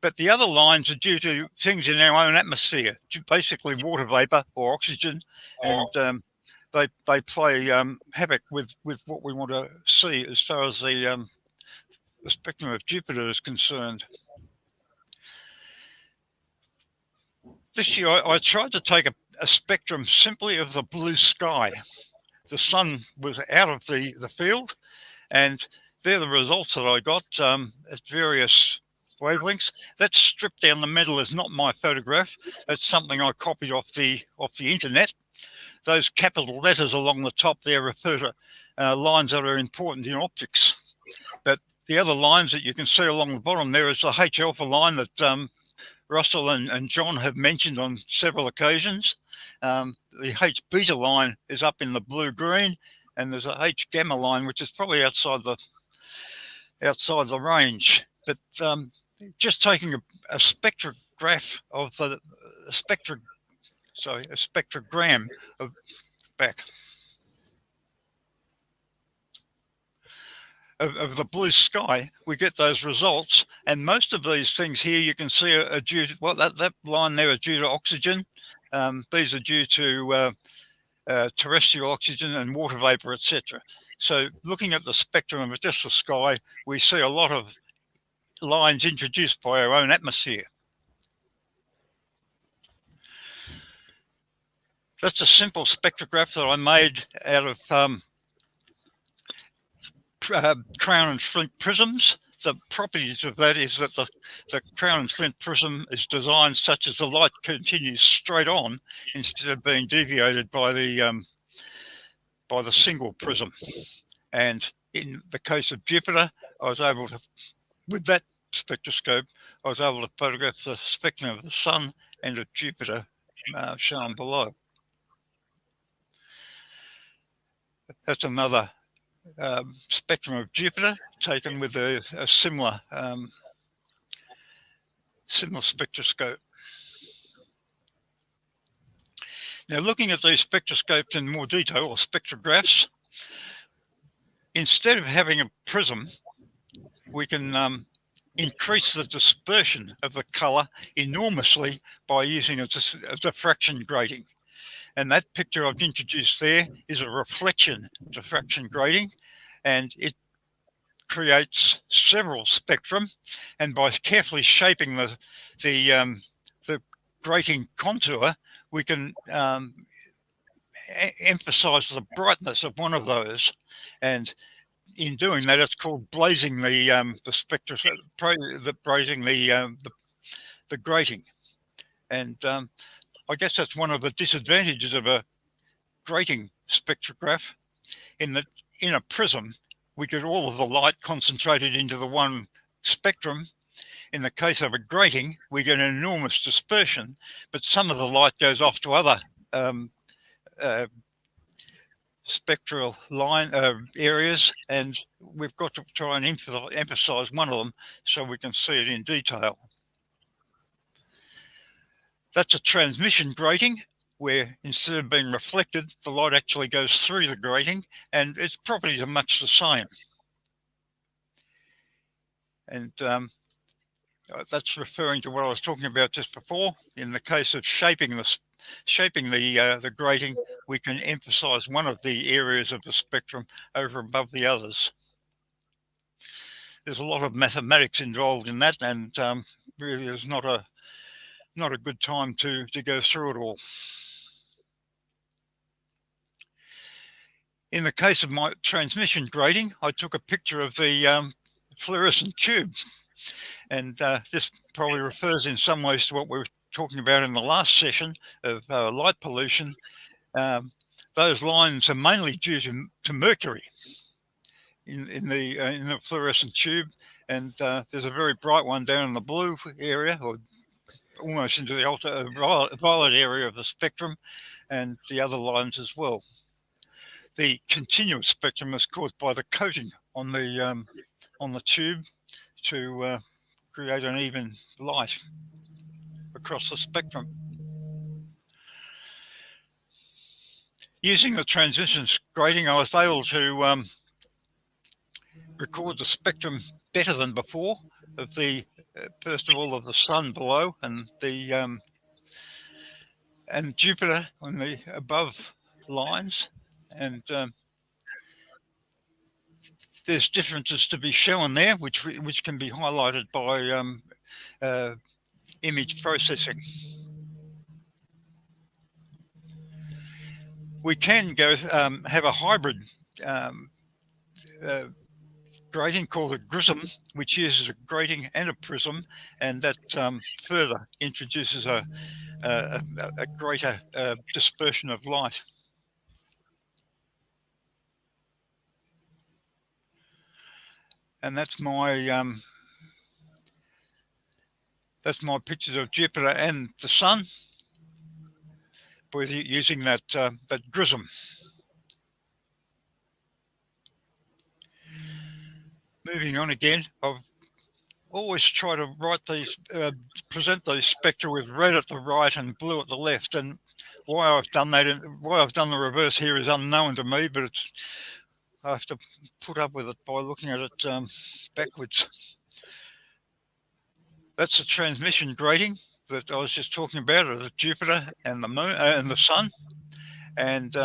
but the other lines are due to things in our own atmosphere, basically water vapor or oxygen, and they play havoc with what we want to see as far as the spectrum of Jupiter is concerned. This year I tried to take a spectrum simply of the blue sky. The sun was out of the field, and they're the results that I got at various wavelengths. That stripped down the middle is not my photograph. That's something I copied off the internet. Those capital letters along the top there refer to lines that are important in optics. But the other lines that you can see along the bottom there is the H alpha line that Russell and John have mentioned on several occasions. The H beta line is up in the blue-green, and there's a H gamma line which is probably outside the range. But just taking a spectrograph of a spectrogram of of the blue sky, we get those results. And most of these things here you can see are due to, well, that line there is due to oxygen. These are due to terrestrial oxygen and water vapor, etc. So looking at the spectrum of just the sky, we see a lot of lines introduced by our own atmosphere. That's a simple spectrograph that I made out of crown and flint prisms. The properties of that is that the crown and flint prism is designed such as the light continues straight on instead of being deviated by the single prism. And in the case of Jupiter, I was able to, with that spectroscope, I was able to photograph the spectrum of the sun and of Jupiter shown below. That's another spectrum of Jupiter taken with a similar spectroscope. Now, looking at these spectroscopes in more detail, or spectrographs, instead of having a prism, we can increase the dispersion of the colour enormously by using a diffraction grating. And that picture I've introduced there is a reflection diffraction grating, and it creates several spectrum. And by carefully shaping the grating contour, we can emphasize the brightness of one of those. And in doing that, it's called blazing the grating. And I guess that's one of the disadvantages of a grating spectrograph. In a prism, we get all of the light concentrated into the one spectrum. In the case of a grating, we get an enormous dispersion, but some of the light goes off to other spectral line areas, and we've got to try and emphasize one of them so we can see it in detail. That's a transmission grating, where instead of being reflected, the light actually goes through the grating, and its properties are much the same. And that's referring to what I was talking about just before. In the case of shaping the grating, we can emphasize one of the areas of the spectrum over above the others. There's a lot of mathematics involved in that, and really there's not a good time to go through it all. In the case of my transmission grating, I took a picture of the fluorescent tube, and this probably refers in some ways to what we were talking about in the last session of light pollution. Those lines are mainly due to mercury in the fluorescent tube, and there's a very bright one down in the blue area, or almost into the ultraviolet area of the spectrum, and the other lines as well. The continuous spectrum is caused by the coating on the tube to create an even light across the spectrum. Using the transmission grating, I was able to record the spectrum better than before of the first of all of the sun below, and the and Jupiter on the above lines, and there's differences to be shown there, which can be highlighted by image processing. We can go have a hybrid grating called a grism, which uses a grating and a prism, and that further introduces a greater dispersion of light. And that's my pictures of Jupiter and the Sun with using that grism. Moving on again, I've always tried to write these, present these spectra with red at the right and blue at the left. And why I've done that, and why I've done the reverse here is unknown to me, but I have to put up with it by looking at it backwards. That's a transmission grating that I was just talking about of the Jupiter and the Moon and the Sun, and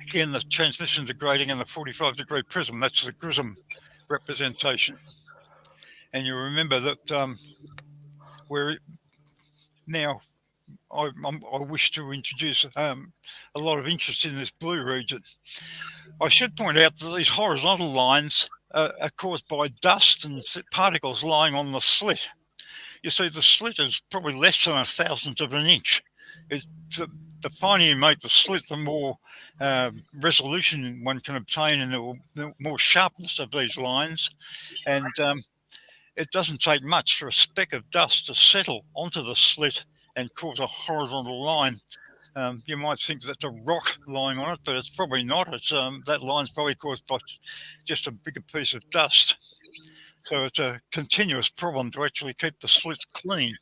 again the transmission to grating and the 45-degree prism. That's the grism representation. And you remember that we're now. I wish to introduce a lot of interest in this blue region. I should point out that these horizontal lines are caused by dust and particles lying on the slit. You see, the slit is probably less than 1,000th of an inch. The finer you make the slit, the more resolution one can obtain and the more sharpness of these lines. And it doesn't take much for a speck of dust to settle onto the slit and cause a horizontal line. You might think that's a rock lying on it, but it's probably not. It's that line's probably caused by just a bigger piece of dust. So it's a continuous problem to actually keep the slits clean.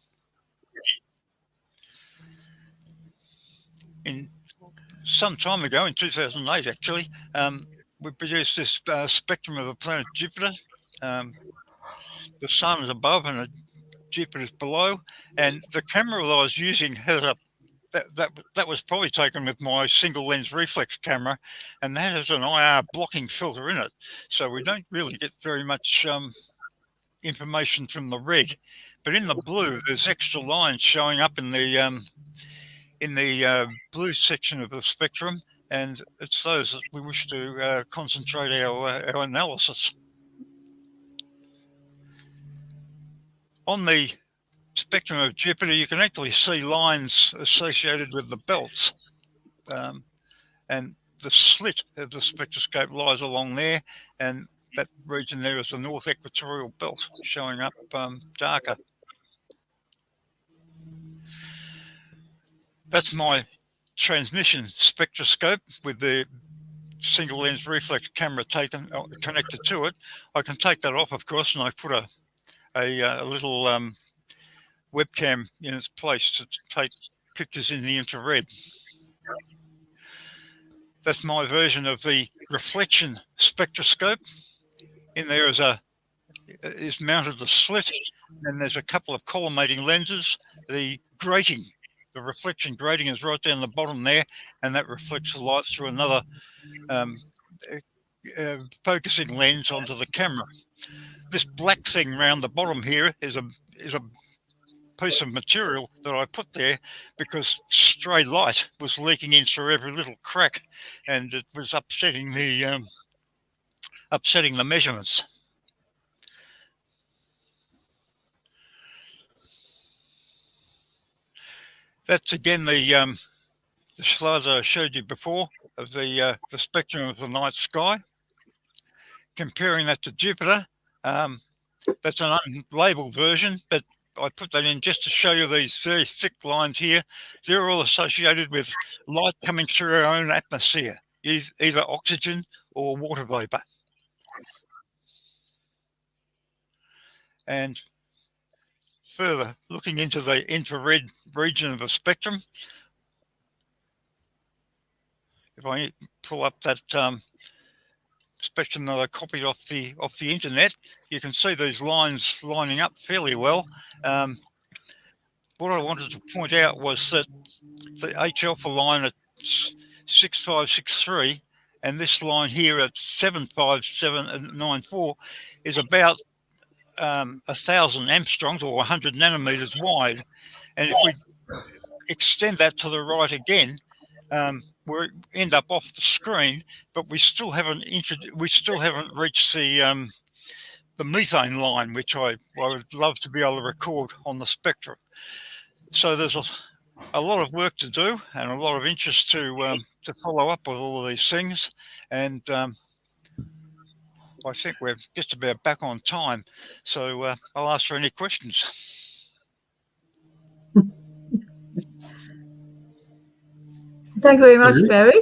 Some time ago, in 2008 actually, we produced this spectrum of the planet Jupiter. The Sun is above and Jupiter is below, and the camera that I was using has that was probably taken with my single lens reflex camera, and that has an IR blocking filter in it, so we don't really get very much information from the red. But in the blue, there's extra lines showing up in the blue section of the spectrum, and it's those that we wish to concentrate our analysis. On the spectrum of Jupiter, you can actually see lines associated with the belts. and the slit of the spectroscope lies along there, and that region there is the North Equatorial Belt, showing up darker. That's my transmission spectroscope with the single lens reflex camera connected to it. I can take that off, of course, and I put a little webcam in its place to take pictures in the infrared. That's my version of the reflection spectroscope. In there is mounted a slit, and there's a couple of collimating lenses. The reflection grating is right down the bottom there, and that reflects the light through another focusing lens onto the camera. This black thing around the bottom here is a piece of material that I put there because stray light was leaking in through every little crack, and it was upsetting the measurements. That's again the slides I showed you before of the spectrum of the night sky. Comparing that to Jupiter, that's an unlabeled version, but I put that in just to show you these very thick lines here. They're all associated with light coming through our own atmosphere, either oxygen or water vapor. And further, looking into the infrared region of the spectrum, if I pull up that spectrum that I copied off the internet, you can see these lines lining up fairly well. What I wanted to point out was that the H alpha line at 6563 and this line here at 75794 is about 1,000 angstroms or 100 nanometers wide, and if we extend that to the right again, we end up off the screen, but we still haven't reached the methane line, which I would love to be able to record on the spectrum. So there's a lot of work to do and a lot of interest to follow up with all of these things, and I think we're just about back on time. So I'll ask for any questions. Thank you very much, Barry.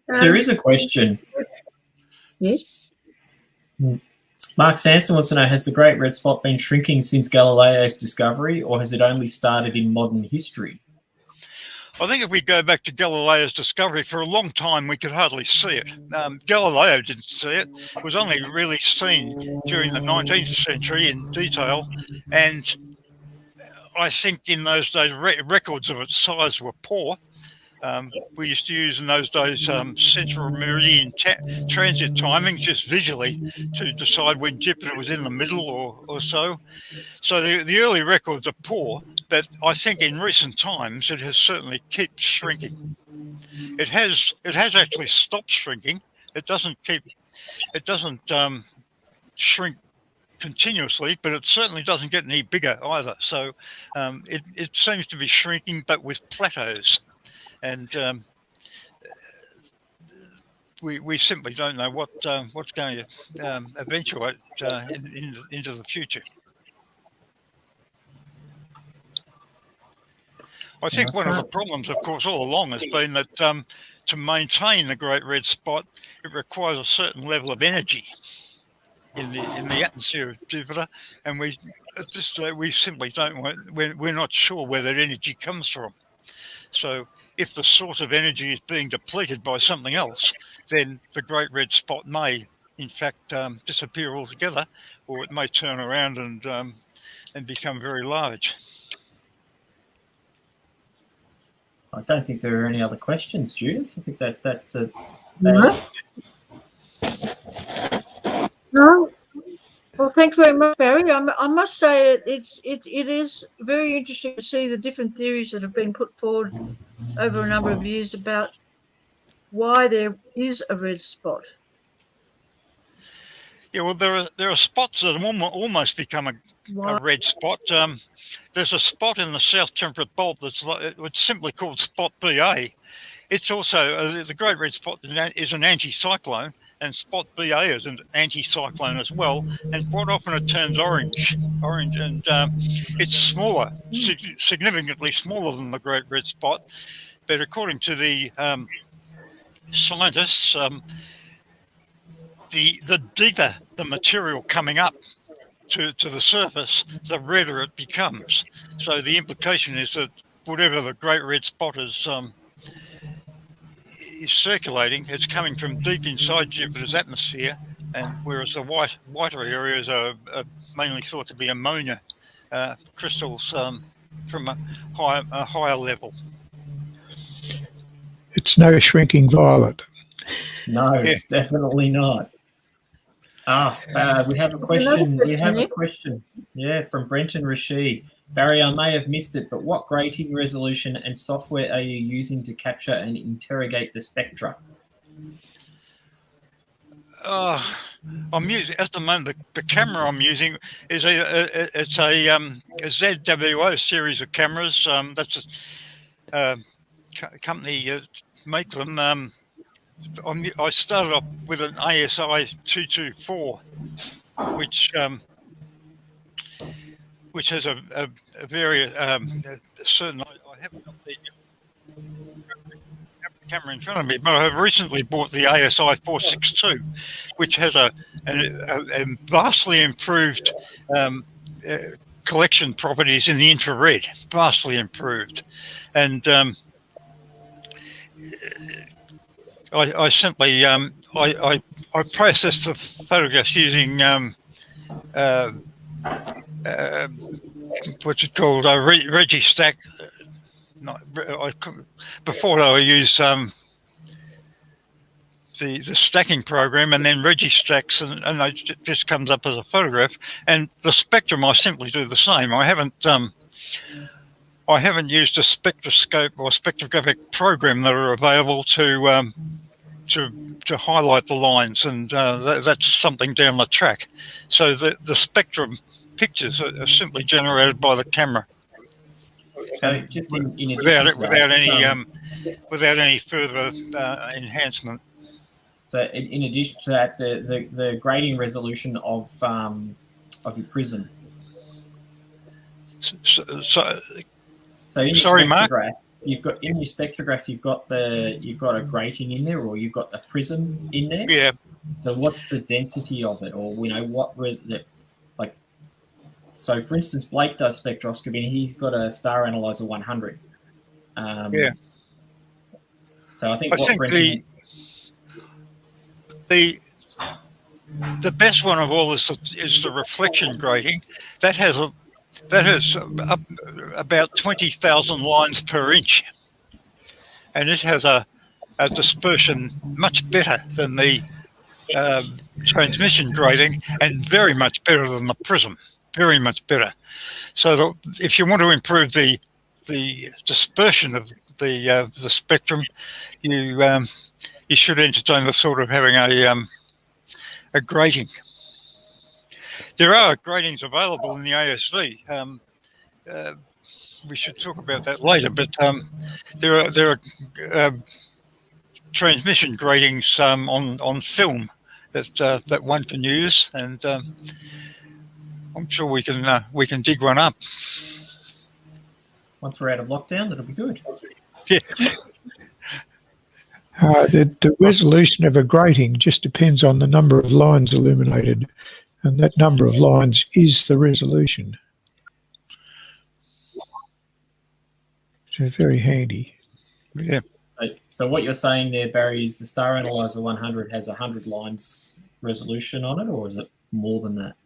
There is a question. Yes. Mark Sampson wants to know, has the Great Red Spot been shrinking since Galileo's discovery, or has it only started in modern history? I think if we go back to Galileo's discovery, for a long time we could hardly see it. Galileo didn't see it. It was only really seen during the 19th century in detail, and I think in those days records of its size were poor. We used to use in those days central meridian transit timings just visually to decide when Jupiter was in the middle or so. So the early records are poor, but I think in recent times it has certainly kept shrinking. It has actually stopped shrinking. It doesn't shrink continuously, but it certainly doesn't get any bigger either. So it seems to be shrinking, but with plateaus. And we simply don't know what's going to eventuate into the future. I think one of the problems, of course, all along has been that to maintain the Great Red Spot, it requires a certain level of energy in the atmosphere of Jupiter, and we simply don't. We're not sure where that energy comes from. So if the source of energy is being depleted by something else, then the Great Red Spot may, in fact, disappear altogether, or it may turn around and become very large. I don't think there are any other questions, Judith. I think that's a... No. No. Well, thank you very much, Barry. I must say it is very interesting to see the different theories that have been put forward over a number of years about why there is a red spot. Yeah, well, there are spots that have almost become a red spot. There's a spot in the south temperate belt it's simply called spot BA. it's also, the Great Red Spot is an anticyclone, and spot BA is an anticyclone as well, and quite often it turns orange, and it's smaller, significantly smaller than the Great Red Spot, but according to the scientists, the deeper the material coming up to the surface, the redder it becomes. So the implication is that whatever the Great Red Spot is circulating, it's coming from deep inside Jupiter's atmosphere, and whereas the whiter areas are mainly thought to be ammonia crystals from a higher level. It's no shrinking violet. No, it's definitely not. We have a question. Yeah, from Brenton Rashid. Barry, I may have missed it, but what grating resolution and software are you using to capture and interrogate the spectra? I'm using at the moment the camera I'm using is a ZWO series of cameras. That's a company make them. I started off with an ASI 224, which has a very certain. I haven't got the camera in front of me, but I've recently bought the ASI 462, which has a vastly improved collection properties in the infrared, vastly improved, and I simply I processed the photographs using what's it called, Registack. Before that I used the stacking program, and then Registacks, and it just comes up as a photograph. And the spectrum, I simply do the same. I haven't used a spectroscope or spectrographic program that are available to highlight the lines, and that's something down the track. So the spectrum pictures are simply generated by the camera. So just in without any further enhancement. So in addition to that, the grading resolution of your prism. So in your sorry, Mark. You've got in your spectrograph, you've got a grating in there, or you've got a prism in there. Yeah. So what's the density of it, or what like? So for instance, Blake does spectroscopy, and he's got a Star Analyzer 100. Yeah. So I think the best one of all is the reflection grating. That has about 20,000 lines per inch, and it has a dispersion much better than the transmission grating, and very much better than the prism, very much better. So if you want to improve the dispersion of the spectrum, you should entertain the thought of having a grating. There are gratings available in the ASV. We should talk about that later, but there are transmission gratings on film that one can use, and I'm sure we can dig one up. Once we're out of lockdown, that'll be good. Yeah. The resolution of a grating just depends on the number of lines illuminated, and that number of lines is the resolution. So very handy. Yeah. So what you're saying there, Barry, is the Star Analyzer 100 has 100 lines resolution on it, or is it more than that?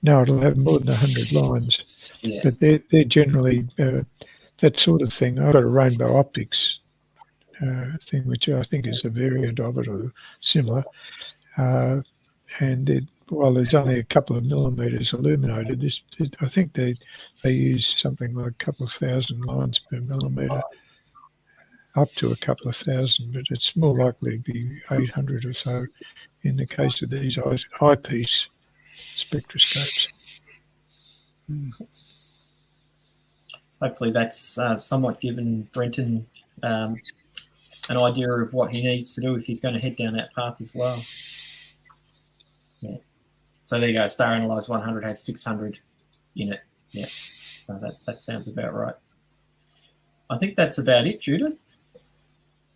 No, it'll have more than 100 lines. Yeah. But they're generally that sort of thing. I've got a rainbow optics thing, which I think is a variant of it or similar. And while there's only a couple of millimeters illuminated, I think they use something like a couple of thousand lines per millimeter, up to a couple of thousand, but it's more likely to be 800 or so in the case of these eyepiece spectroscopes. Hopefully that's somewhat given Brenton an idea of what he needs to do if he's going to head down that path as well. Yeah. So there you go. Star Analyze 100 has 600 in it. Yeah. So that sounds about right. I think that's about it, Judith.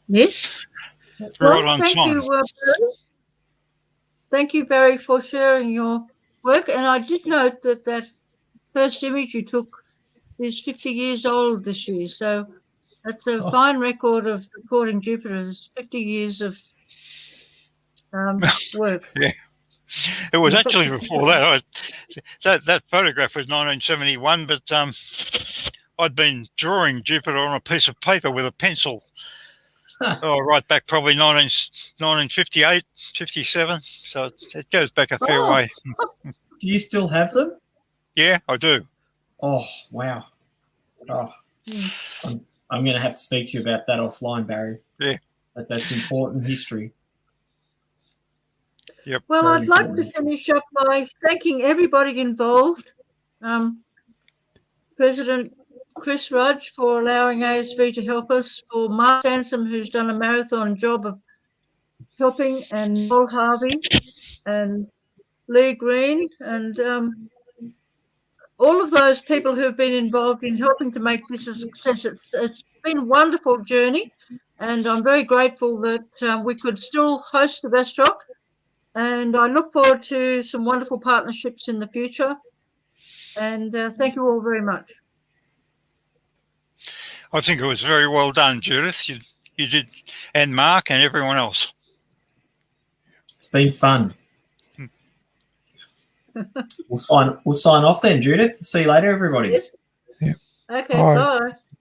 Yes. Right on thank time. you, Barry. Thank you, Barry, for sharing your work. And I did note that that first image you took is 50 years old this year. So that's a fine record of recording Jupiter. It's 50 years of work. Yeah. It was actually before that. That photograph was 1971, but I'd been drawing Jupiter on a piece of paper with a pencil. Right back probably 1958, 57. So it goes back a fair way. Do you still have them? Yeah, I do. Oh, wow. Oh, I'm going to have to speak to you about that offline, Barry. Yeah. That's important history. Yep. Well, I'd like to finish up by thanking everybody involved. President Chris Rudge for allowing ASV to help us, for Mark Sansom, who's done a marathon job of helping, and Paul Harvey and Lee Green, and all of those people who have been involved in helping to make this a success. It's been a wonderful journey, and I'm very grateful that we could still host the VASTROC, and I look forward to some wonderful partnerships in the future. And thank you all very much. I think it was very well done, Judith. You did, and Mark and everyone else. It's been fun. We'll sign off then, Judith. See you later, everybody. Yes. Yeah. Okay, Bye. bye.